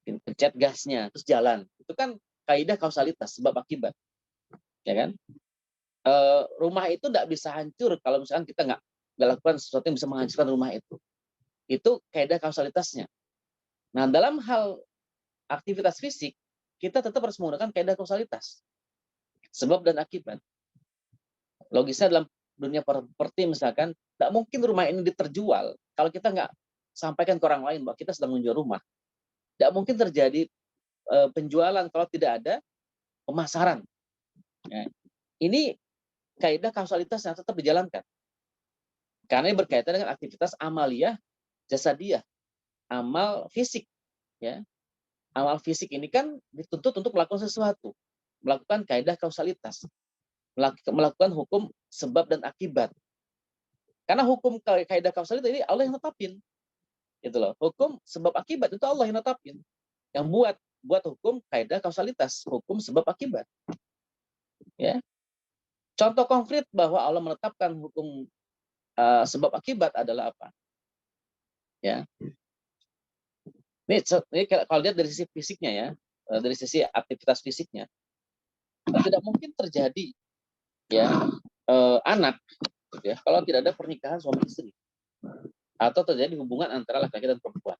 pencet gasnya, terus jalan. Itu kan kaidah kausalitas, sebab akibat, ya kan? Rumah itu tidak bisa hancur kalau misalkan kita nggak lakukan sesuatu yang bisa menghancurkan rumah itu. Itu kaidah kausalitasnya. Nah, dalam hal aktivitas fisik, kita tetap harus menggunakan kaidah kausalitas, sebab dan akibat. Logisnya dalam dunia properti misalkan, tidak mungkin rumah ini terjual kalau kita nggak sampaikan ke orang lain bahwa kita sedang menjual rumah. Tidak mungkin terjadi penjualan kalau tidak ada pemasaran. Ya. Ini kaidah kausalitas yang tetap dijalankan. Karena ini berkaitan dengan aktivitas amaliyah jasadiyah, amal fisik. Ya. Amal fisik ini kan dituntut untuk melakukan sesuatu, melakukan kaidah kausalitas, melakukan hukum sebab dan akibat. Karena hukum kaidah kausalitas ini Allah yang netapin. Itu loh. Hukum sebab akibat itu Allah yang netapin. Yang buat hukum kaidah kausalitas, hukum sebab akibat. Ya. Contoh konkret bahwa Allah menetapkan hukum sebab akibat adalah apa? Ya. Ini kalau lihat dari sisi fisiknya ya, dari sisi aktivitas fisiknya, tidak mungkin terjadi ya anak gitu ya kalau tidak ada pernikahan suami istri atau terjadi hubungan antara laki-laki dan perempuan.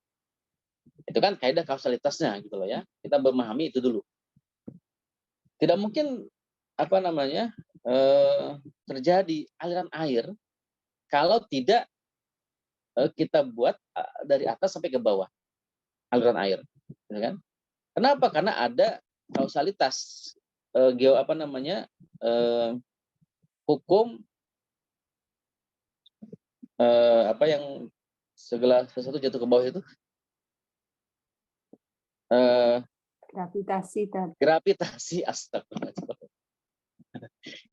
Itu kan kaidah kausalitasnya gitu loh ya. Kita memahami itu dulu. Tidak mungkin terjadi aliran air kalau tidak kita buat dari atas sampai ke bawah aliran air, gitu kan? Kenapa? Karena ada kausalitas hukum yang segala sesuatu jatuh ke bawah itu gravitasi. Astagfirullahaladzim.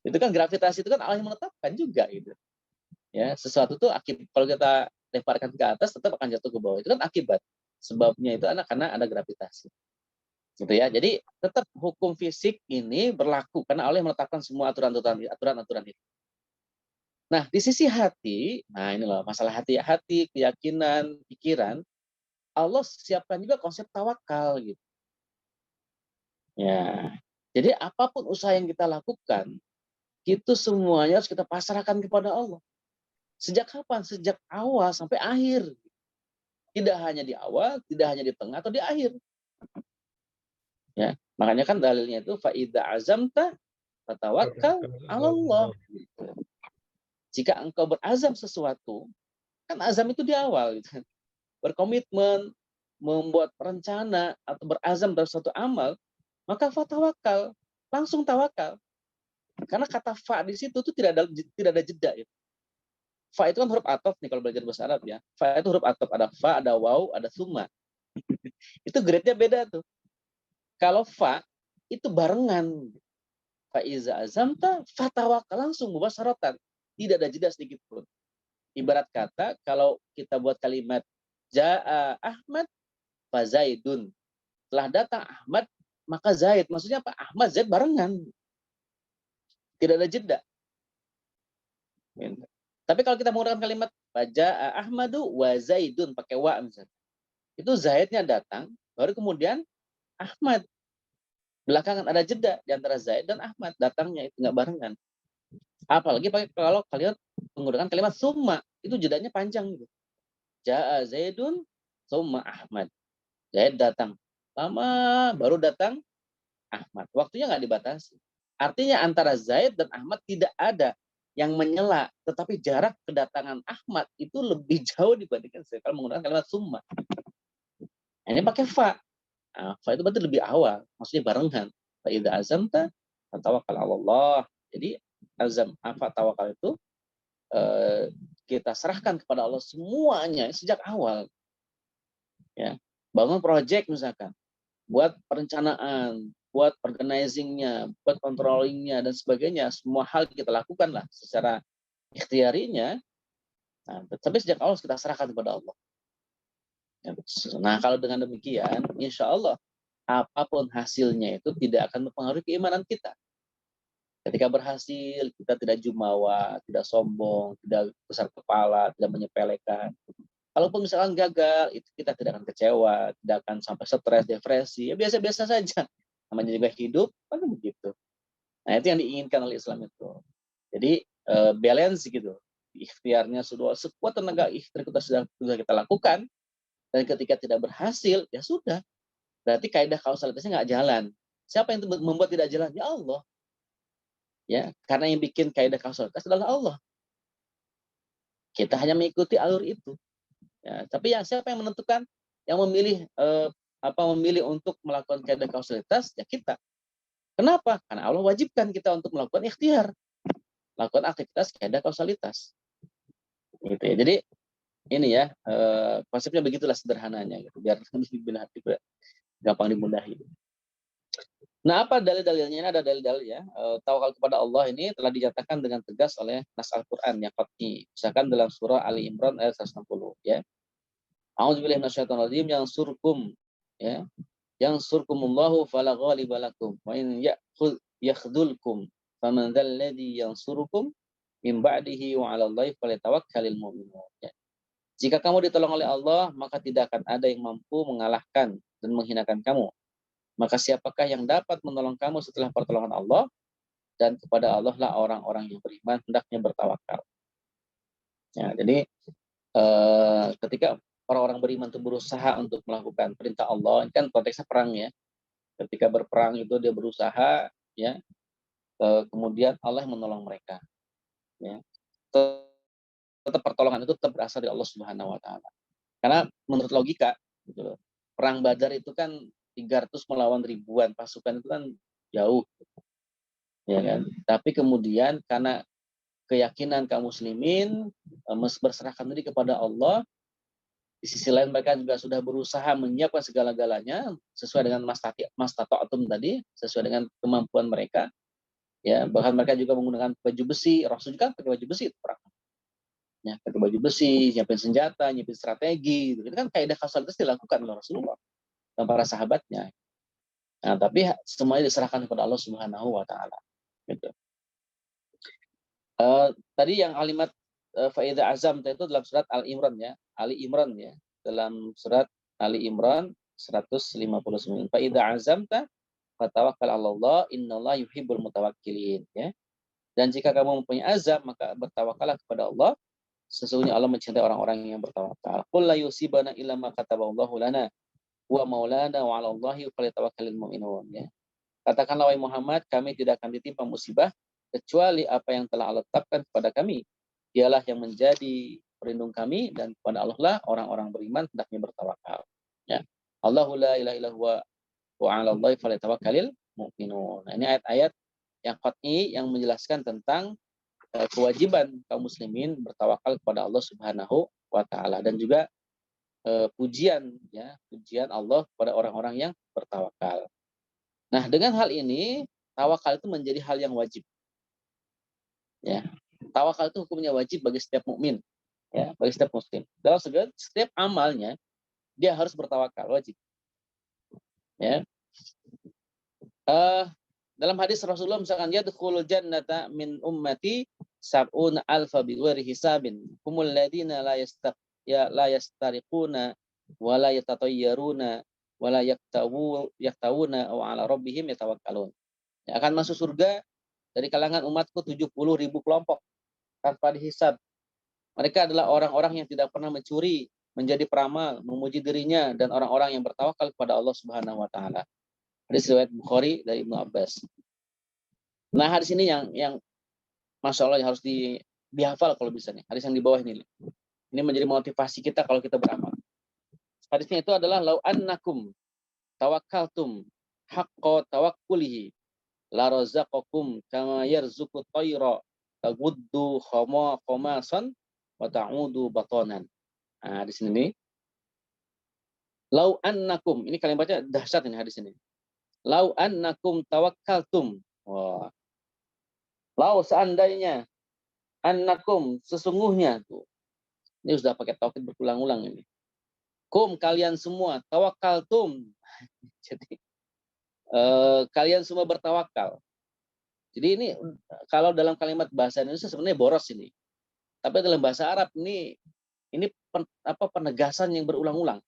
Itu kan gravitasi itu kan Allah yang menetapkan juga gitu. Ya, sesuatu tuh kalau kita lemparkan ke atas tetap akan jatuh ke bawah. Itu kan akibat. Sebabnya itu karena ada gravitasi. Gitu ya. Jadi tetap hukum fisik ini berlaku karena Allah yang meletakkan semua aturan-aturan itu. Nah, di sisi hati, nah ini loh masalah hati, keyakinan, pikiran, Allah siapkan juga konsep tawakal gitu. Ya. Jadi apapun usaha yang kita lakukan, itu semuanya harus kita pasrahkan kepada Allah. Sejak kapan? Sejak awal sampai akhir. Tidak hanya di awal, tidak hanya di tengah atau di akhir. Ya, makanya kan dalilnya itu faida azamta fatawakkal 'ala Allah. Jika engkau berazam sesuatu, kan azam itu di awal gitu. Berkomitmen, membuat rencana atau berazam dalam suatu amal, maka fatawakal, langsung tawakal. Karena kata fa di situ tuh tidak ada jeda ya. Fa itu kan huruf ataf nih kalau belajar bahasa Arab ya. Fa itu huruf ataf, ada fa, ada waw, ada summa. Itu grade-nya beda tuh. Kalau fa itu barengan. Fa iza azamta fatawakal, langsung mubasyaratan. Tidak ada jeda sedikit pun. Ibarat kata kalau kita buat kalimat jaa Ahmad fa Zaidun. Telah datang Ahmad maka Zaid. Maksudnya apa? Ahmad Zaid barengan. Tidak ada jeda. Tapi kalau kita menggunakan kalimat jaa Ahmadu wa Zaidun pakai wa misalnya. Itu Zaidnya datang, baru kemudian Ahmad. Belakangan ada jeda di antara Zaid dan Ahmad, datangnya itu nggak barengan. Apalagi kalau kalian menggunakan kalimat summa, itu jedanya panjang gitu. Ja'a Zaidun summa Ahmad. Zaid datang. Lama baru datang Ahmad. Waktunya nggak dibatasi. Artinya antara Zaid dan Ahmad tidak ada yang menyela, tetapi jarak kedatangan Ahmad itu lebih jauh dibandingkan Zaid kalau menggunakan kalimat summa. Nah, ini pakai fa. Nah, fa itu berarti lebih awal, maksudnya barengan. Fa idza azamta fatawakkal 'ala Allah. Jadi azam apa tawakal itu kita serahkan kepada Allah semuanya sejak awal. Ya. Bangun proyek misalkan, buat perencanaan, buat organizingnya, buat controllingnya dan sebagainya, semua hal kita lakukan lah secara ikhtiarinya. Nah, tapi sejak awal kita serahkan kepada Allah. Nah, kalau dengan demikian, insya Allah apapun hasilnya itu tidak akan mempengaruhi keimanan kita. Ketika berhasil, kita tidak jumawa, tidak sombong, tidak besar kepala, tidak menyepelekan. Kalaupun misalkan gagal, itu kita tidak akan kecewa, tidak akan sampai stres, depresi, ya biasa-biasa saja. Namanya juga hidup, kan begitu. Nah, itu yang diinginkan oleh Islam itu. Jadi balance gitu. Ikhtiarnya sudah sekuat tenaga ikhtiar kita sudah kita lakukan, dan ketika tidak berhasil, ya sudah. Berarti kaidah kausalitasnya nggak jalan. Siapa yang membuat tidak jalan? Ya Allah. Ya, karena yang bikin kaidah kausalitas adalah Allah. Kita hanya mengikuti alur itu. Ya, tapi siapa yang menentukan? Yang memilih memilih untuk melakukan kaidah kausalitas? Ya kita. Kenapa? Karena Allah wajibkan kita untuk melakukan ikhtiar, melakukan aktivitas kaidah kausalitas. Gitu ya. Jadi ini ya konsepnya begitulah sederhananya, gitu. Biar gampang dimudahi. Nah, apa dalil-dalilnya? Ini ada dalil-dalil ya. Tawakal kepada Allah ini telah dinyatakan dengan tegas oleh nas Al-Qur'an yang qat'i. Misalkan dalam surah Ali Imran ayat 160 ya. A'udzubillahi minasyaitonir rajim yang surkum ya. Yang surkumullahu fala ghaliba lakum wa in yakhdhulkum faman dzal ladzi yansurukum min ba'dihi wa 'alallahi falyatawakkalul mu'minun ya. Jika kamu ditolong oleh Allah, maka tidak akan ada yang mampu mengalahkan dan menghinakan kamu. Maka siapakah yang dapat menolong kamu setelah pertolongan Allah? Dan kepada Allah lah orang-orang yang beriman hendaknya bertawakal. Ya, jadi ketika orang-orang beriman itu berusaha untuk melakukan perintah Allah, ini kan konteksnya perang ya. Ketika berperang itu dia berusaha, ya, kemudian Allah yang menolong mereka. Ya. Tetap pertolongan itu tetap berasal dari Allah Subhanahu Wa Taala. Karena menurut logika, gitu loh, perang Badar itu kan 300 melawan ribuan pasukan itu kan jauh, ya kan. Tapi kemudian karena keyakinan kaum muslimin berserahkan diri kepada Allah, di sisi lain mereka juga sudah berusaha menyiapkan segala-galanya sesuai dengan mastata'atum tadi, sesuai dengan kemampuan mereka. Ya, bahkan mereka juga menggunakan baju besi. Rasul juga pakai baju besi itu perang. Ya, pakai baju besi, nyiapin senjata, nyiapin strategi. Itu kan kaidah kausalitas dilakukan oleh Rasulullah dan para sahabatnya. Nah, tapi semuanya diserahkan kepada Allah Subhanahu Wa Taala. Gitu. Tadi yang kalimat faida azam itu dalam surat Al-Imran ya, Ali Imran ya, dalam surat Ali Imran 159. Faida azamta fatawakkal 'ala Allah, innallaha yuhibbul mutawakkilin ya. Dan jika kamu mempunyai azam, maka bertawakallah kepada Allah. Sesungguhnya Allah mencintai orang-orang yang bertawakal. Qul la yusibana illa ma kataballahu lana wa maulana wa 'ala Allahi falyatawakkalul mu'minun ya. Katakanlah wahai Muhammad, kami tidak akan ditimpa musibah kecuali apa yang telah Allah tetapkan kepada kami. Dialah yang menjadi pelindung kami dan kepada Allah lah orang-orang beriman hendaknya bertawakal. Ya. Allahu la ilaha illa huwa wa 'ala Allahi falyatawakkalul mu'minun. Nah, ini ayat-ayat yang qat'i yang menjelaskan tentang kewajiban kaum muslimin bertawakal kepada Allah Subhanahu wa taala dan juga pujian Allah kepada orang-orang yang bertawakal. Nah, dengan hal ini tawakal itu menjadi hal yang wajib. Ya. Tawakal itu hukumnya wajib bagi setiap mukmin, ya, bagi setiap muslim. Dalam setiap amalnya dia harus bertawakal, wajib. Ya. Dalam hadis Rasulullah misalkan yadkhulul jannata min ummati sab'una alfa bighairi hisabin humul ladina la yastariquna wa la yatatayyaruna wa la yaktawuna wa ala rabbihim yatawakkalun. Ya, akan masuk surga dari kalangan umatku 70.000 kelompok tanpa dihisab. Mereka adalah orang-orang yang tidak pernah mencuri, menjadi peramal, memuji dirinya dan orang-orang yang bertawakal kepada Allah Subhanahu wa taala. Hadis riwayat Bukhari dari Ibnu Abbas. Nah, hadis ini yang Masya Allah harus dihafal kalau bisa nih. Hadis yang di bawah ini. Ini menjadi motivasi kita kalau kita beramal. Hadisnya itu adalah lau annakum tawakkaltum haqqa tawakkulihi la razaqakum kama yarzuqu tayra taguddu khomasan wa ta'udu batonan. Nah, di sini nih. Lau annakum, ini kalimatnya dahsyat ini hadis ini. Lau annakum tawakkaltum. Wah. Lau seandainya annakum sesungguhnya tuh. Ini sudah pakai taukid berulang-ulang ini. Kum kalian semua tawakkaltum. Jadi kalian semua bertawakal. Jadi ini kalau dalam kalimat bahasa Indonesia sebenarnya boros ini. Tapi dalam bahasa Arab ini penegasan yang berulang-ulang.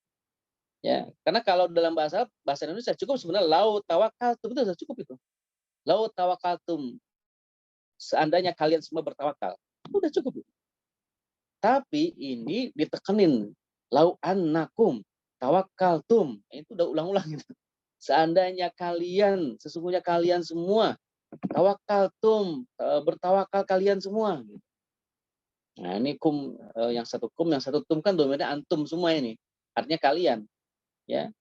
Ya, karena kalau dalam bahasa Indonesia cukup sebenarnya lau tawakaltum itu sudah cukup itu. Lau tawakaltum, seandainya kalian semua bertawakal, itu udah cukup. Tapi ini ditekenin lau annakum tawakaltum, itu udah ulang-ulang gitu. Seandainya kalian, sesungguhnya kalian semua tawakaltum, bertawakal kalian semua. Nah, ini kum yang satu kum, yang satu tum kan domennya antum semua ini. Artinya kalian. Ya.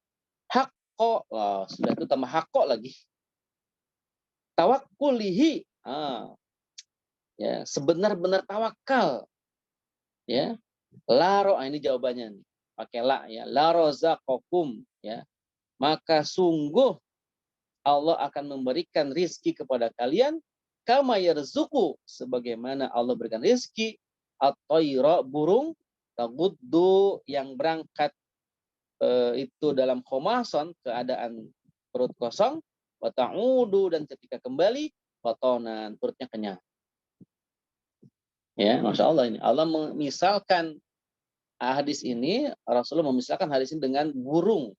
Hakko, sudah itu tambah hakko lagi. Tawakkulihi. Ya, sebenar-benar tawakal. Ya. Laro, ini jawabannya nih. Pakai la ya. La rozaqakum, ya. Maka sungguh Allah akan memberikan rizki kepada kalian kama yarzuqu, sebagaimana Allah berikan rizki at-tayra, burung taguddu yang berangkat itu dalam khomason, keadaan perut kosong, wa ta'udu, dan ketika kembali batonan, perutnya kenyang. Ya, Masya Allah ini. Allah memisalkan hadis ini, Rasulullah memisalkan hadis ini dengan burung.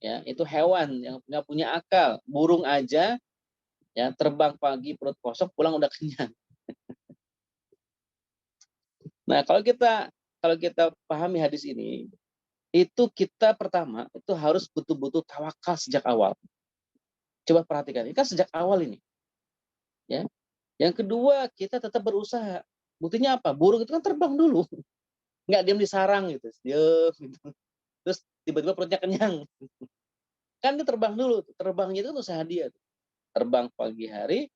Ya, itu hewan yang nggak punya akal. Burung aja ya terbang pagi perut kosong, pulang udah kenyang. Nah, kalau kita pahami hadis ini, itu kita pertama itu harus betul-betul tawakal sejak awal. Coba perhatikan, ini kan sejak awal ini. Ya. Yang kedua, kita tetap berusaha. Buktinya apa? Burung itu kan terbang dulu. Nggak diam di sarang gitu. Diam gitu. Terus tiba-tiba perutnya kenyang. Kan dia terbang dulu. Terbangnya itu usaha dia. Terbang pagi hari,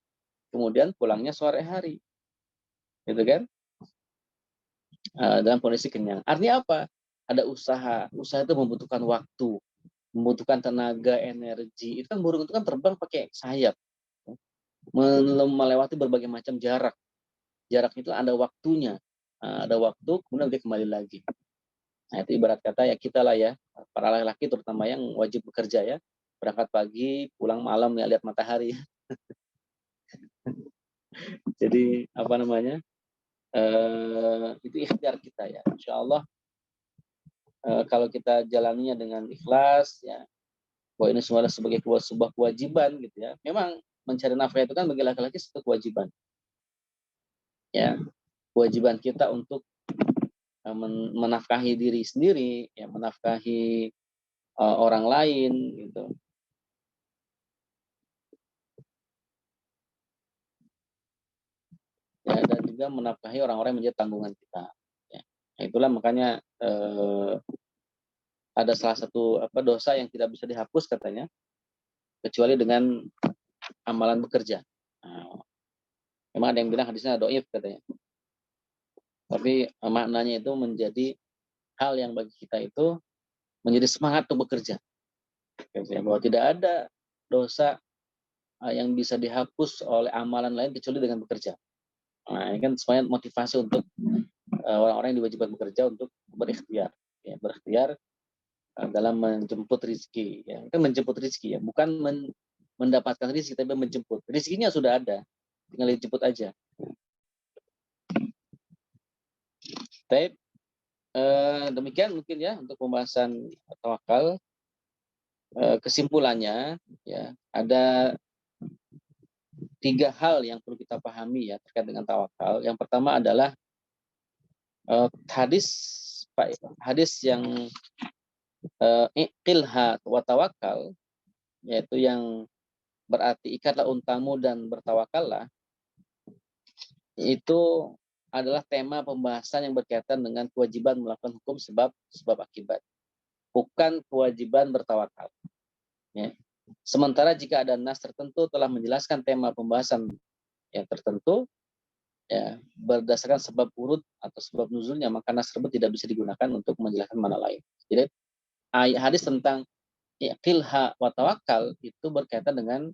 kemudian pulangnya sore hari. Gitu kan? Dalam kondisi kenyang. Artinya apa? Ada usaha. Usaha itu membutuhkan waktu, membutuhkan tenaga, energi. Itu kan burung itu kan terbang pakai sayap, melewati berbagai macam jarak. Jarak itu ada waktunya. Ada waktu, kemudian dia kembali lagi. Nah, itu ibarat kata ya kita lah ya, para laki-laki terutama yang wajib bekerja ya, berangkat pagi, pulang malam ya lihat matahari. Jadi apa namanya? Itu ikhtiar kita ya. Insya Allah kalau kita jalaninya dengan ikhlas ya, bahwa ini semua sebagai sebuah kewajiban gitu ya. Memang mencari nafkah itu kan bagi laki-laki satu kewajiban. Ya, kewajiban kita untuk menafkahi diri sendiri, ya, menafkahi orang lain gitu. Ya, dan juga menafkahi orang-orang yang menjadi tanggungan kita. Ya. Nah, itulah makanya ada salah satu dosa yang tidak bisa dihapus katanya, kecuali dengan amalan bekerja. Nah, memang ada yang bilang hadisnya dhaif katanya. Tapi maknanya itu menjadi hal yang bagi kita itu menjadi semangat untuk bekerja. Bahwa tidak ada dosa yang bisa dihapus oleh amalan lain kecuali dengan bekerja. Nah, ini kan semuanya motivasi untuk orang-orang yang diwajibkan bekerja untuk berikhtiar. Ya, berikhtiar dalam menjemput rezeki. Ya. Kan menjemput rezeki ya, bukan mendapatkan rezeki, tapi menjemput. Rezekinya sudah ada, tinggal dijemput aja. Baik, demikian mungkin ya untuk pembahasan tawakal. Kesimpulannya ya ada 3 hal yang perlu kita pahami ya terkait dengan tawakal. Yang pertama adalah hadis hadis yang iqilha wa tawakal, yaitu yang berarti ikatlah untamu dan bertawakallah, itu adalah tema pembahasan yang berkaitan dengan kewajiban melakukan hukum sebab akibat, bukan kewajiban bertawakal. Ya. Sementara jika ada nas tertentu telah menjelaskan tema pembahasan yang tertentu, ya, berdasarkan sebab urut atau sebab nuzulnya, maka nas tersebut tidak bisa digunakan untuk menjelaskan mana lain. Jadi hadis tentang iqilha wa tawakal itu berkaitan dengan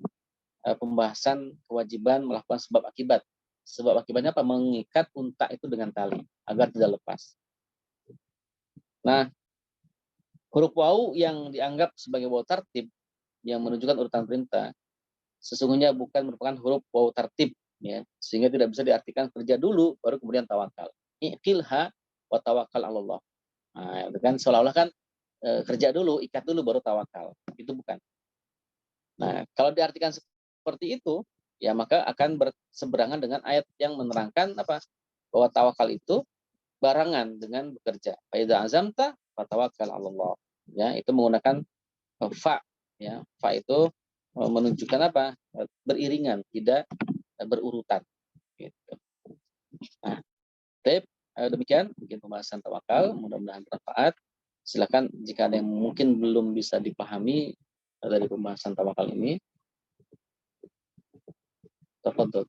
pembahasan kewajiban melakukan sebab akibat. Sebab akibatnya apa? Mengikat unta itu dengan tali agar tidak lepas. Nah, huruf wawu yang dianggap sebagai wawu tartib yang menunjukkan urutan perintah sesungguhnya bukan merupakan huruf wawu tartib, ya, sehingga tidak bisa diartikan kerja dulu baru kemudian tawakal. Iqilha wa tawakal Allah. Nah, itu kan seolah-olah kan kerja dulu, ikat dulu baru tawakal. Itu bukan. Nah, kalau diartikan seperti itu, ya maka akan berseberangan dengan ayat yang menerangkan apa? Bahwa tawakal itu barengan dengan bekerja. Fa idza azamta fatawakkal 'ala Allah. Ya, itu menggunakan fa, ya. Fa itu menunjukkan apa? Beriringan, tidak berurutan. Gitu. Nah, demikian mungkin pembahasan tawakal, mudah-mudahan bermanfaat. Silakan jika ada yang mungkin belum bisa dipahami dari pembahasan tawakal ini, tafadhol.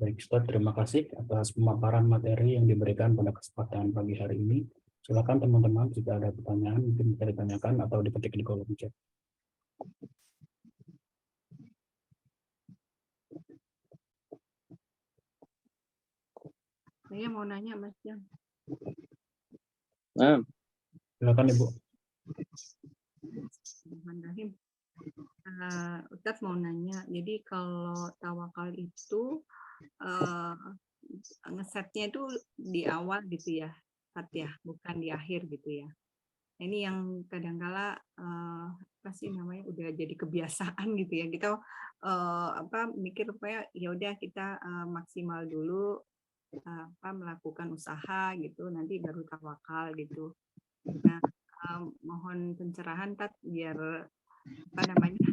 Baik, Ustaz, terima kasih atas pemaparan materi yang diberikan pada kesempatan pagi hari ini. Silakan teman-teman jika ada pertanyaan mungkin bisa ditanyakan atau diketik di kolom chat. Saya mau nanya, Mas Jang. Nah, Silakan Ibu. Bismillahirrahmanirrahim. Ustadz mau nanya, jadi kalau tawakal itu ngesetnya itu di awal gitu ya, Ustadz ya, bukan di akhir gitu ya. Ini yang kadangkala apa sih namanya udah jadi kebiasaan gitu ya. Kita mikir supaya ya udah kita maksimal dulu melakukan usaha gitu, nanti baru tawakal gitu. Nah, mohon pencerahan Tat biar apa namanya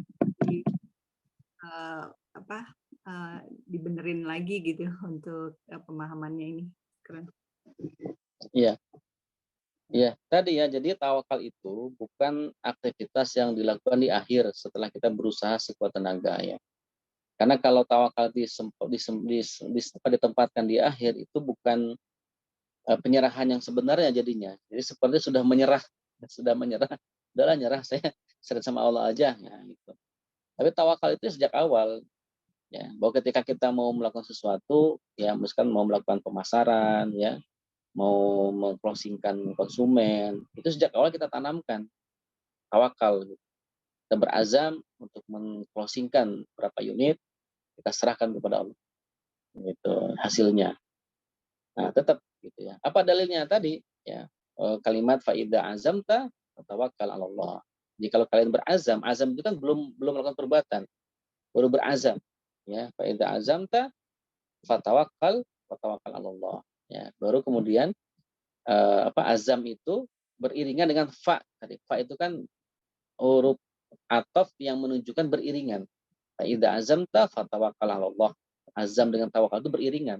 dibenerin lagi gitu untuk pemahamannya ini. Keren. iya. Iya, tadi ya, jadi tawakal itu bukan aktivitas yang dilakukan di akhir setelah kita berusaha sekuat tenaga, ya. Karena kalau tawakal ditempatkan di akhir itu bukan penyerahan yang sebenarnya jadinya. Jadi seperti sudah menyerah, udahlah nyerah, saya serah sama Allah aja, ya, gitu. Tapi tawakal itu sejak awal, ya, bahwa ketika kita mau melakukan sesuatu, ya, misalkan mau melakukan pemasaran, ya, mau mempromosikan konsumen, itu sejak awal kita tanamkan tawakal. Kita berazam untuk mempromosikan berapa unit, kita serahkan kepada Allah, gitu hasilnya. Nah, tetap gitu ya. Apa dalilnya tadi? Ya, kalimat faida azamta tawakkal 'ala Allah. Jadi kalau kalian berazam, azam itu kan belum melakukan perbuatan, baru berazam. Ya, faida azamta fatawakkal 'ala Allah. Ya, baru kemudian azam itu beriringan dengan fa. Tadi fa itu kan huruf ataf yang menunjukkan beriringan. Faida azamta fatawakkal 'ala Allah. Azam dengan tawakal itu beriringan.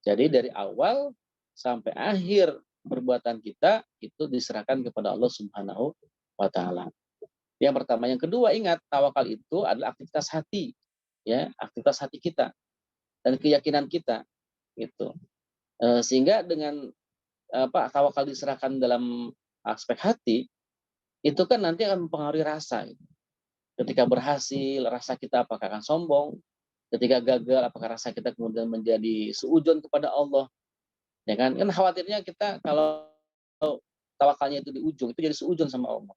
Jadi dari awal sampai akhir perbuatan kita itu diserahkan kepada Allah Subhanahu wa taala. Yang pertama, yang kedua, ingat tawakal itu adalah aktivitas hati, ya, aktivitas hati kita dan keyakinan kita, gitu. Sehingga dengan tawakal diserahkan dalam aspek hati, itu kan nanti akan mempengaruhi rasa. Gitu. Ketika berhasil, rasa kita apakah akan sombong? Ketika gagal, apakah rasa kita kemudian menjadi suudzon kepada Allah? Ya kan? Kan khawatirnya kita kalau tawakalnya itu di ujung, itu jadi suudzon sama Allah.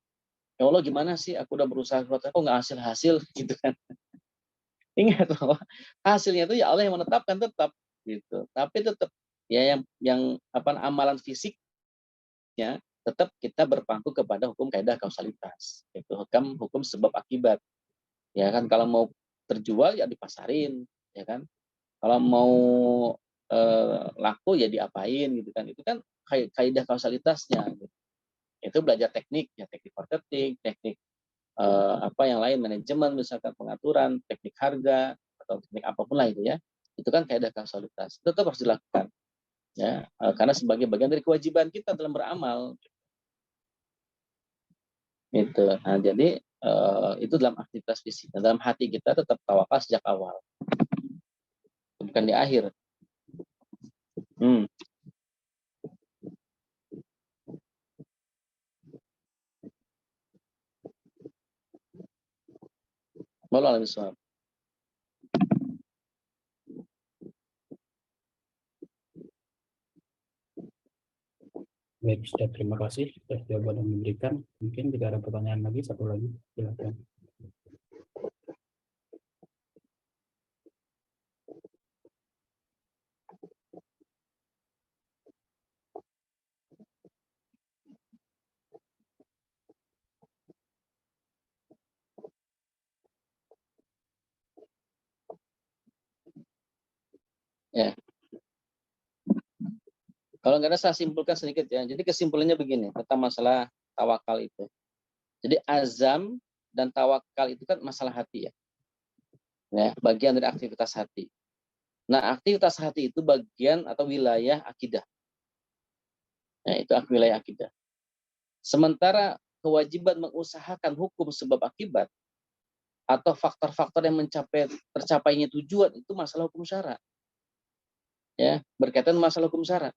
Ya Allah, gimana sih? Aku udah berusaha kok nggak hasil gitu kan? Ingat bahwa hasilnya itu ya Allah yang menetapkan tetap gitu. Tapi tetap ya yang amalan fisiknya tetap kita berpangku kepada hukum kaidah kausalitas. Itu hukum sebab akibat. Ya kan, kalau mau terjual ya dipasarin, ya kan. Kalau mau laku ya diapain gitu kan. Itu kan kaidah kausalitasnya gitu. Itu belajar teknik ya, teknik marketing, teknik apa yang lain, manajemen misalkan, pengaturan, teknik harga atau teknik apapun lah itu ya. Itu kan kaidah kausalitas. Itu tetap harus dilakukan ya, karena sebagai bagian dari kewajiban kita dalam beramal gitu. Nah, jadi itu dalam aktivitas fisik. Nah, dalam hati kita tetap tawakal sejak awal, bukan di akhir. Wallahu a'lam bishawab. Baik, Ustaz, terima kasih atas jawaban yang diberikan. Mungkin jika ada pertanyaan lagi, satu lagi, silakan. Ya. Kalau nggak ada, saya simpulkan sedikit ya. Jadi kesimpulannya begini tentang masalah tawakal itu. Jadi azam dan tawakal itu kan masalah hati ya. Ya, bagian dari aktivitas hati. Nah, aktivitas hati itu bagian atau wilayah akidah. Nah, itu wilayah akidah. Sementara kewajiban mengusahakan hukum sebab akibat atau faktor-faktor yang tercapainya tujuan itu masalah hukum syara. Ya, berkaitan masalah hukum syara.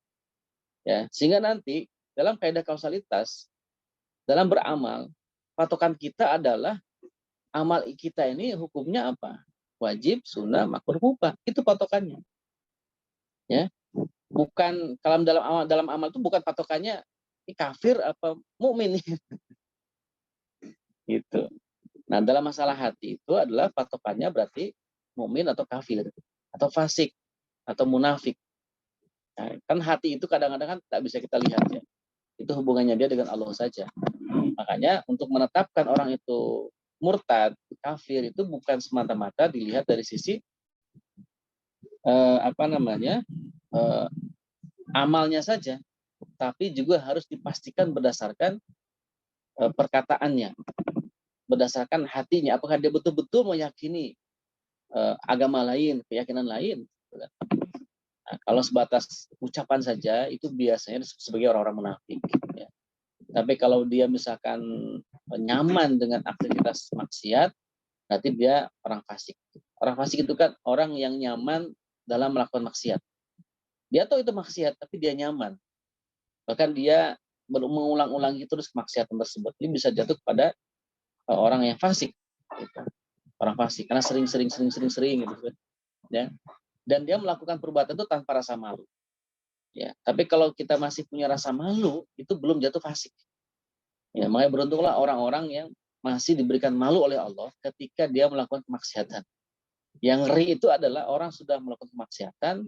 Ya, sehingga nanti dalam kaidah kausalitas dalam beramal, patokan kita adalah amal kita ini hukumnya apa? Wajib, sunnah, makruh, mubah. Itu patokannya. Ya. Bukan kalau dalam amal itu bukan patokannya ini kafir apa mukmin. Gitu. Nah, dalam masalah hati itu adalah patokannya berarti mukmin atau kafir atau fasik atau munafik. Nah, kan hati itu kadang-kadang kan tak bisa kita lihat ya. Itu hubungannya dia dengan Allah saja. Makanya untuk menetapkan orang itu murtad, kafir itu bukan semata-mata dilihat dari sisi amalnya saja, tapi juga harus dipastikan berdasarkan perkataannya, berdasarkan hatinya, apakah dia betul-betul meyakini agama lain, keyakinan lain. Nah, kalau sebatas ucapan saja itu biasanya sebagai orang-orang munafik. Ya. Tapi kalau dia misalkan nyaman dengan aktivitas maksiat, berarti dia orang fasik. Orang fasik itu kan orang yang nyaman dalam melakukan maksiat. Dia tahu itu maksiat, tapi dia nyaman. Bahkan dia mengulang-ulangi terus kemaksiatan tersebut. Ini bisa jatuh kepada orang yang fasik. Gitu. Orang fasik, karena sering gitu. Ya. Dan dia melakukan perbuatan itu tanpa rasa malu. Ya, tapi kalau kita masih punya rasa malu, itu belum jatuh fasik. Ya, makanya beruntunglah orang-orang yang masih diberikan malu oleh Allah ketika dia melakukan kemaksiatan. Yang ngeri itu adalah orang sudah melakukan kemaksiatan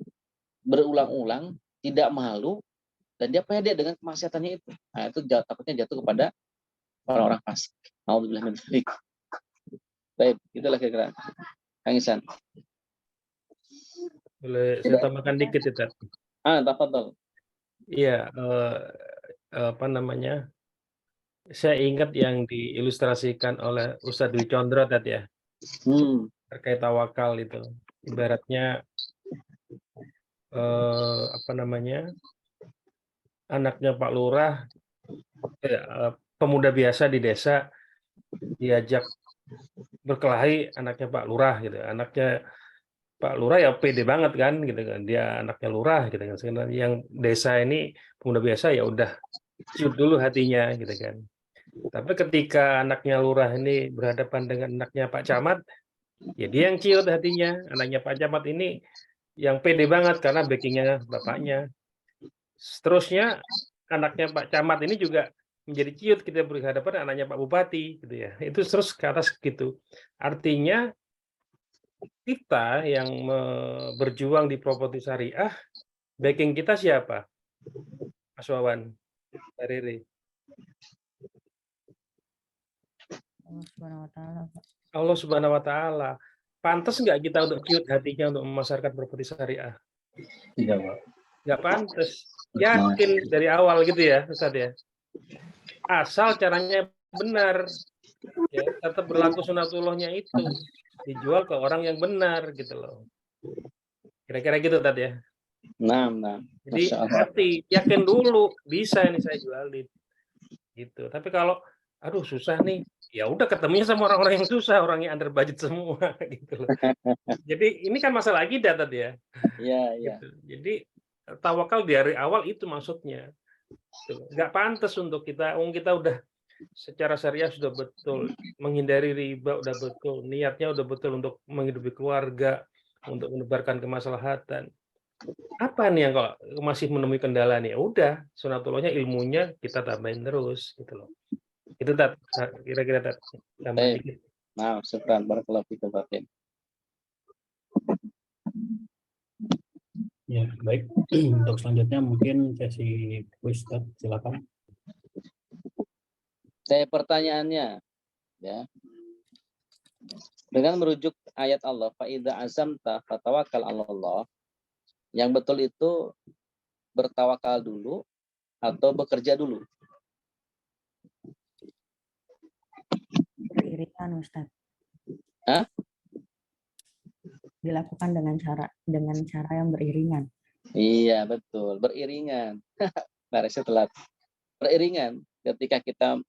berulang-ulang, tidak malu, dan dia pede dengan kemaksiatannya itu. Nah, itu takutnya jatuh kepada orang-orang fasik. Alhamdulillah min dzalik. Baik, itulah kira-kira. Kang Ihsan. Boleh saya tambahkan dikit ya, Tat? Tafadhol. Iya, apa namanya? Saya ingat yang diilustrasikan oleh Ustadz Dwi Condro tadi ya, terkait tawakal itu. Ibaratnya apa namanya? Anaknya Pak Lurah, pemuda biasa di desa diajak berkelahi anaknya Pak Lurah gitu. Anaknya Pak Lurah ya pede banget kan gitu kan. Dia anaknya lurah gitu kan. Sekarang yang desa ini pemuda biasa ya udah ciut dulu hatinya gitu kan. Tapi ketika anaknya lurah ini berhadapan dengan anaknya Pak Camat, ya dia yang ciut hatinya. Anaknya Pak Camat ini yang pede banget karena backingnya bapaknya. Seterusnya anaknya Pak Camat ini juga menjadi ciut kita berhadapan dengan anaknya Pak Bupati gitu ya. Itu terus ke atas gitu. Artinya kita yang berjuang di properti syariah, backing kita siapa? Mas Wawan, Mbak Riri. Allah Subhanahu wa Ta'ala. Pantas nggak kita untuk ciut hatinya untuk memasarkan properti syariah? Tidak, Pak. Nggak pantas. Yakin dari awal gitu ya, Ustaz ya. Asal caranya benar, ya, tetap berlaku sunatullahnya itu dijual ke orang yang benar gitu loh. Kira-kira gitu tadi ya. Nah. Jadi Masya Allah. hati, yakin dulu bisa ini saya jualin gitu. Tapi kalau aduh susah nih, ya udah ketemunya sama orang-orang yang susah, orang yang under budget semua gitu loh. Jadi ini kan masalah akidah tadi ya. Iya. Gitu. Jadi tawakal dari awal itu maksudnya. Gitu. Nggak pantas untuk kita, kita udah secara syariah sudah betul, menghindari riba udah betul, niatnya udah betul untuk menghidupi keluarga, untuk menebarkan kemaslahatan. Apa nih yang kok masih menemui kendala nih? Ya udah, sunatullahnya ilmunya kita tambahin terus gitu loh. Itu kira-kira tambah Baik. dikit. Nah, syukran barakallahu fikum, Pak. Ya, baik. Untuk selanjutnya mungkin sesi kuis, Ustaz. Silakan. Saya pertanyaannya, ya. Dengan merujuk ayat Allah, fa idza azamta fatawakkal 'ala Allah. Yang betul itu bertawakal dulu atau bekerja dulu? Beriringan, Ustaz. Hah? Dilakukan dengan cara yang beriringan. Iya, betul. Beriringan. Barisnya telat. Beriringan. Ketika kita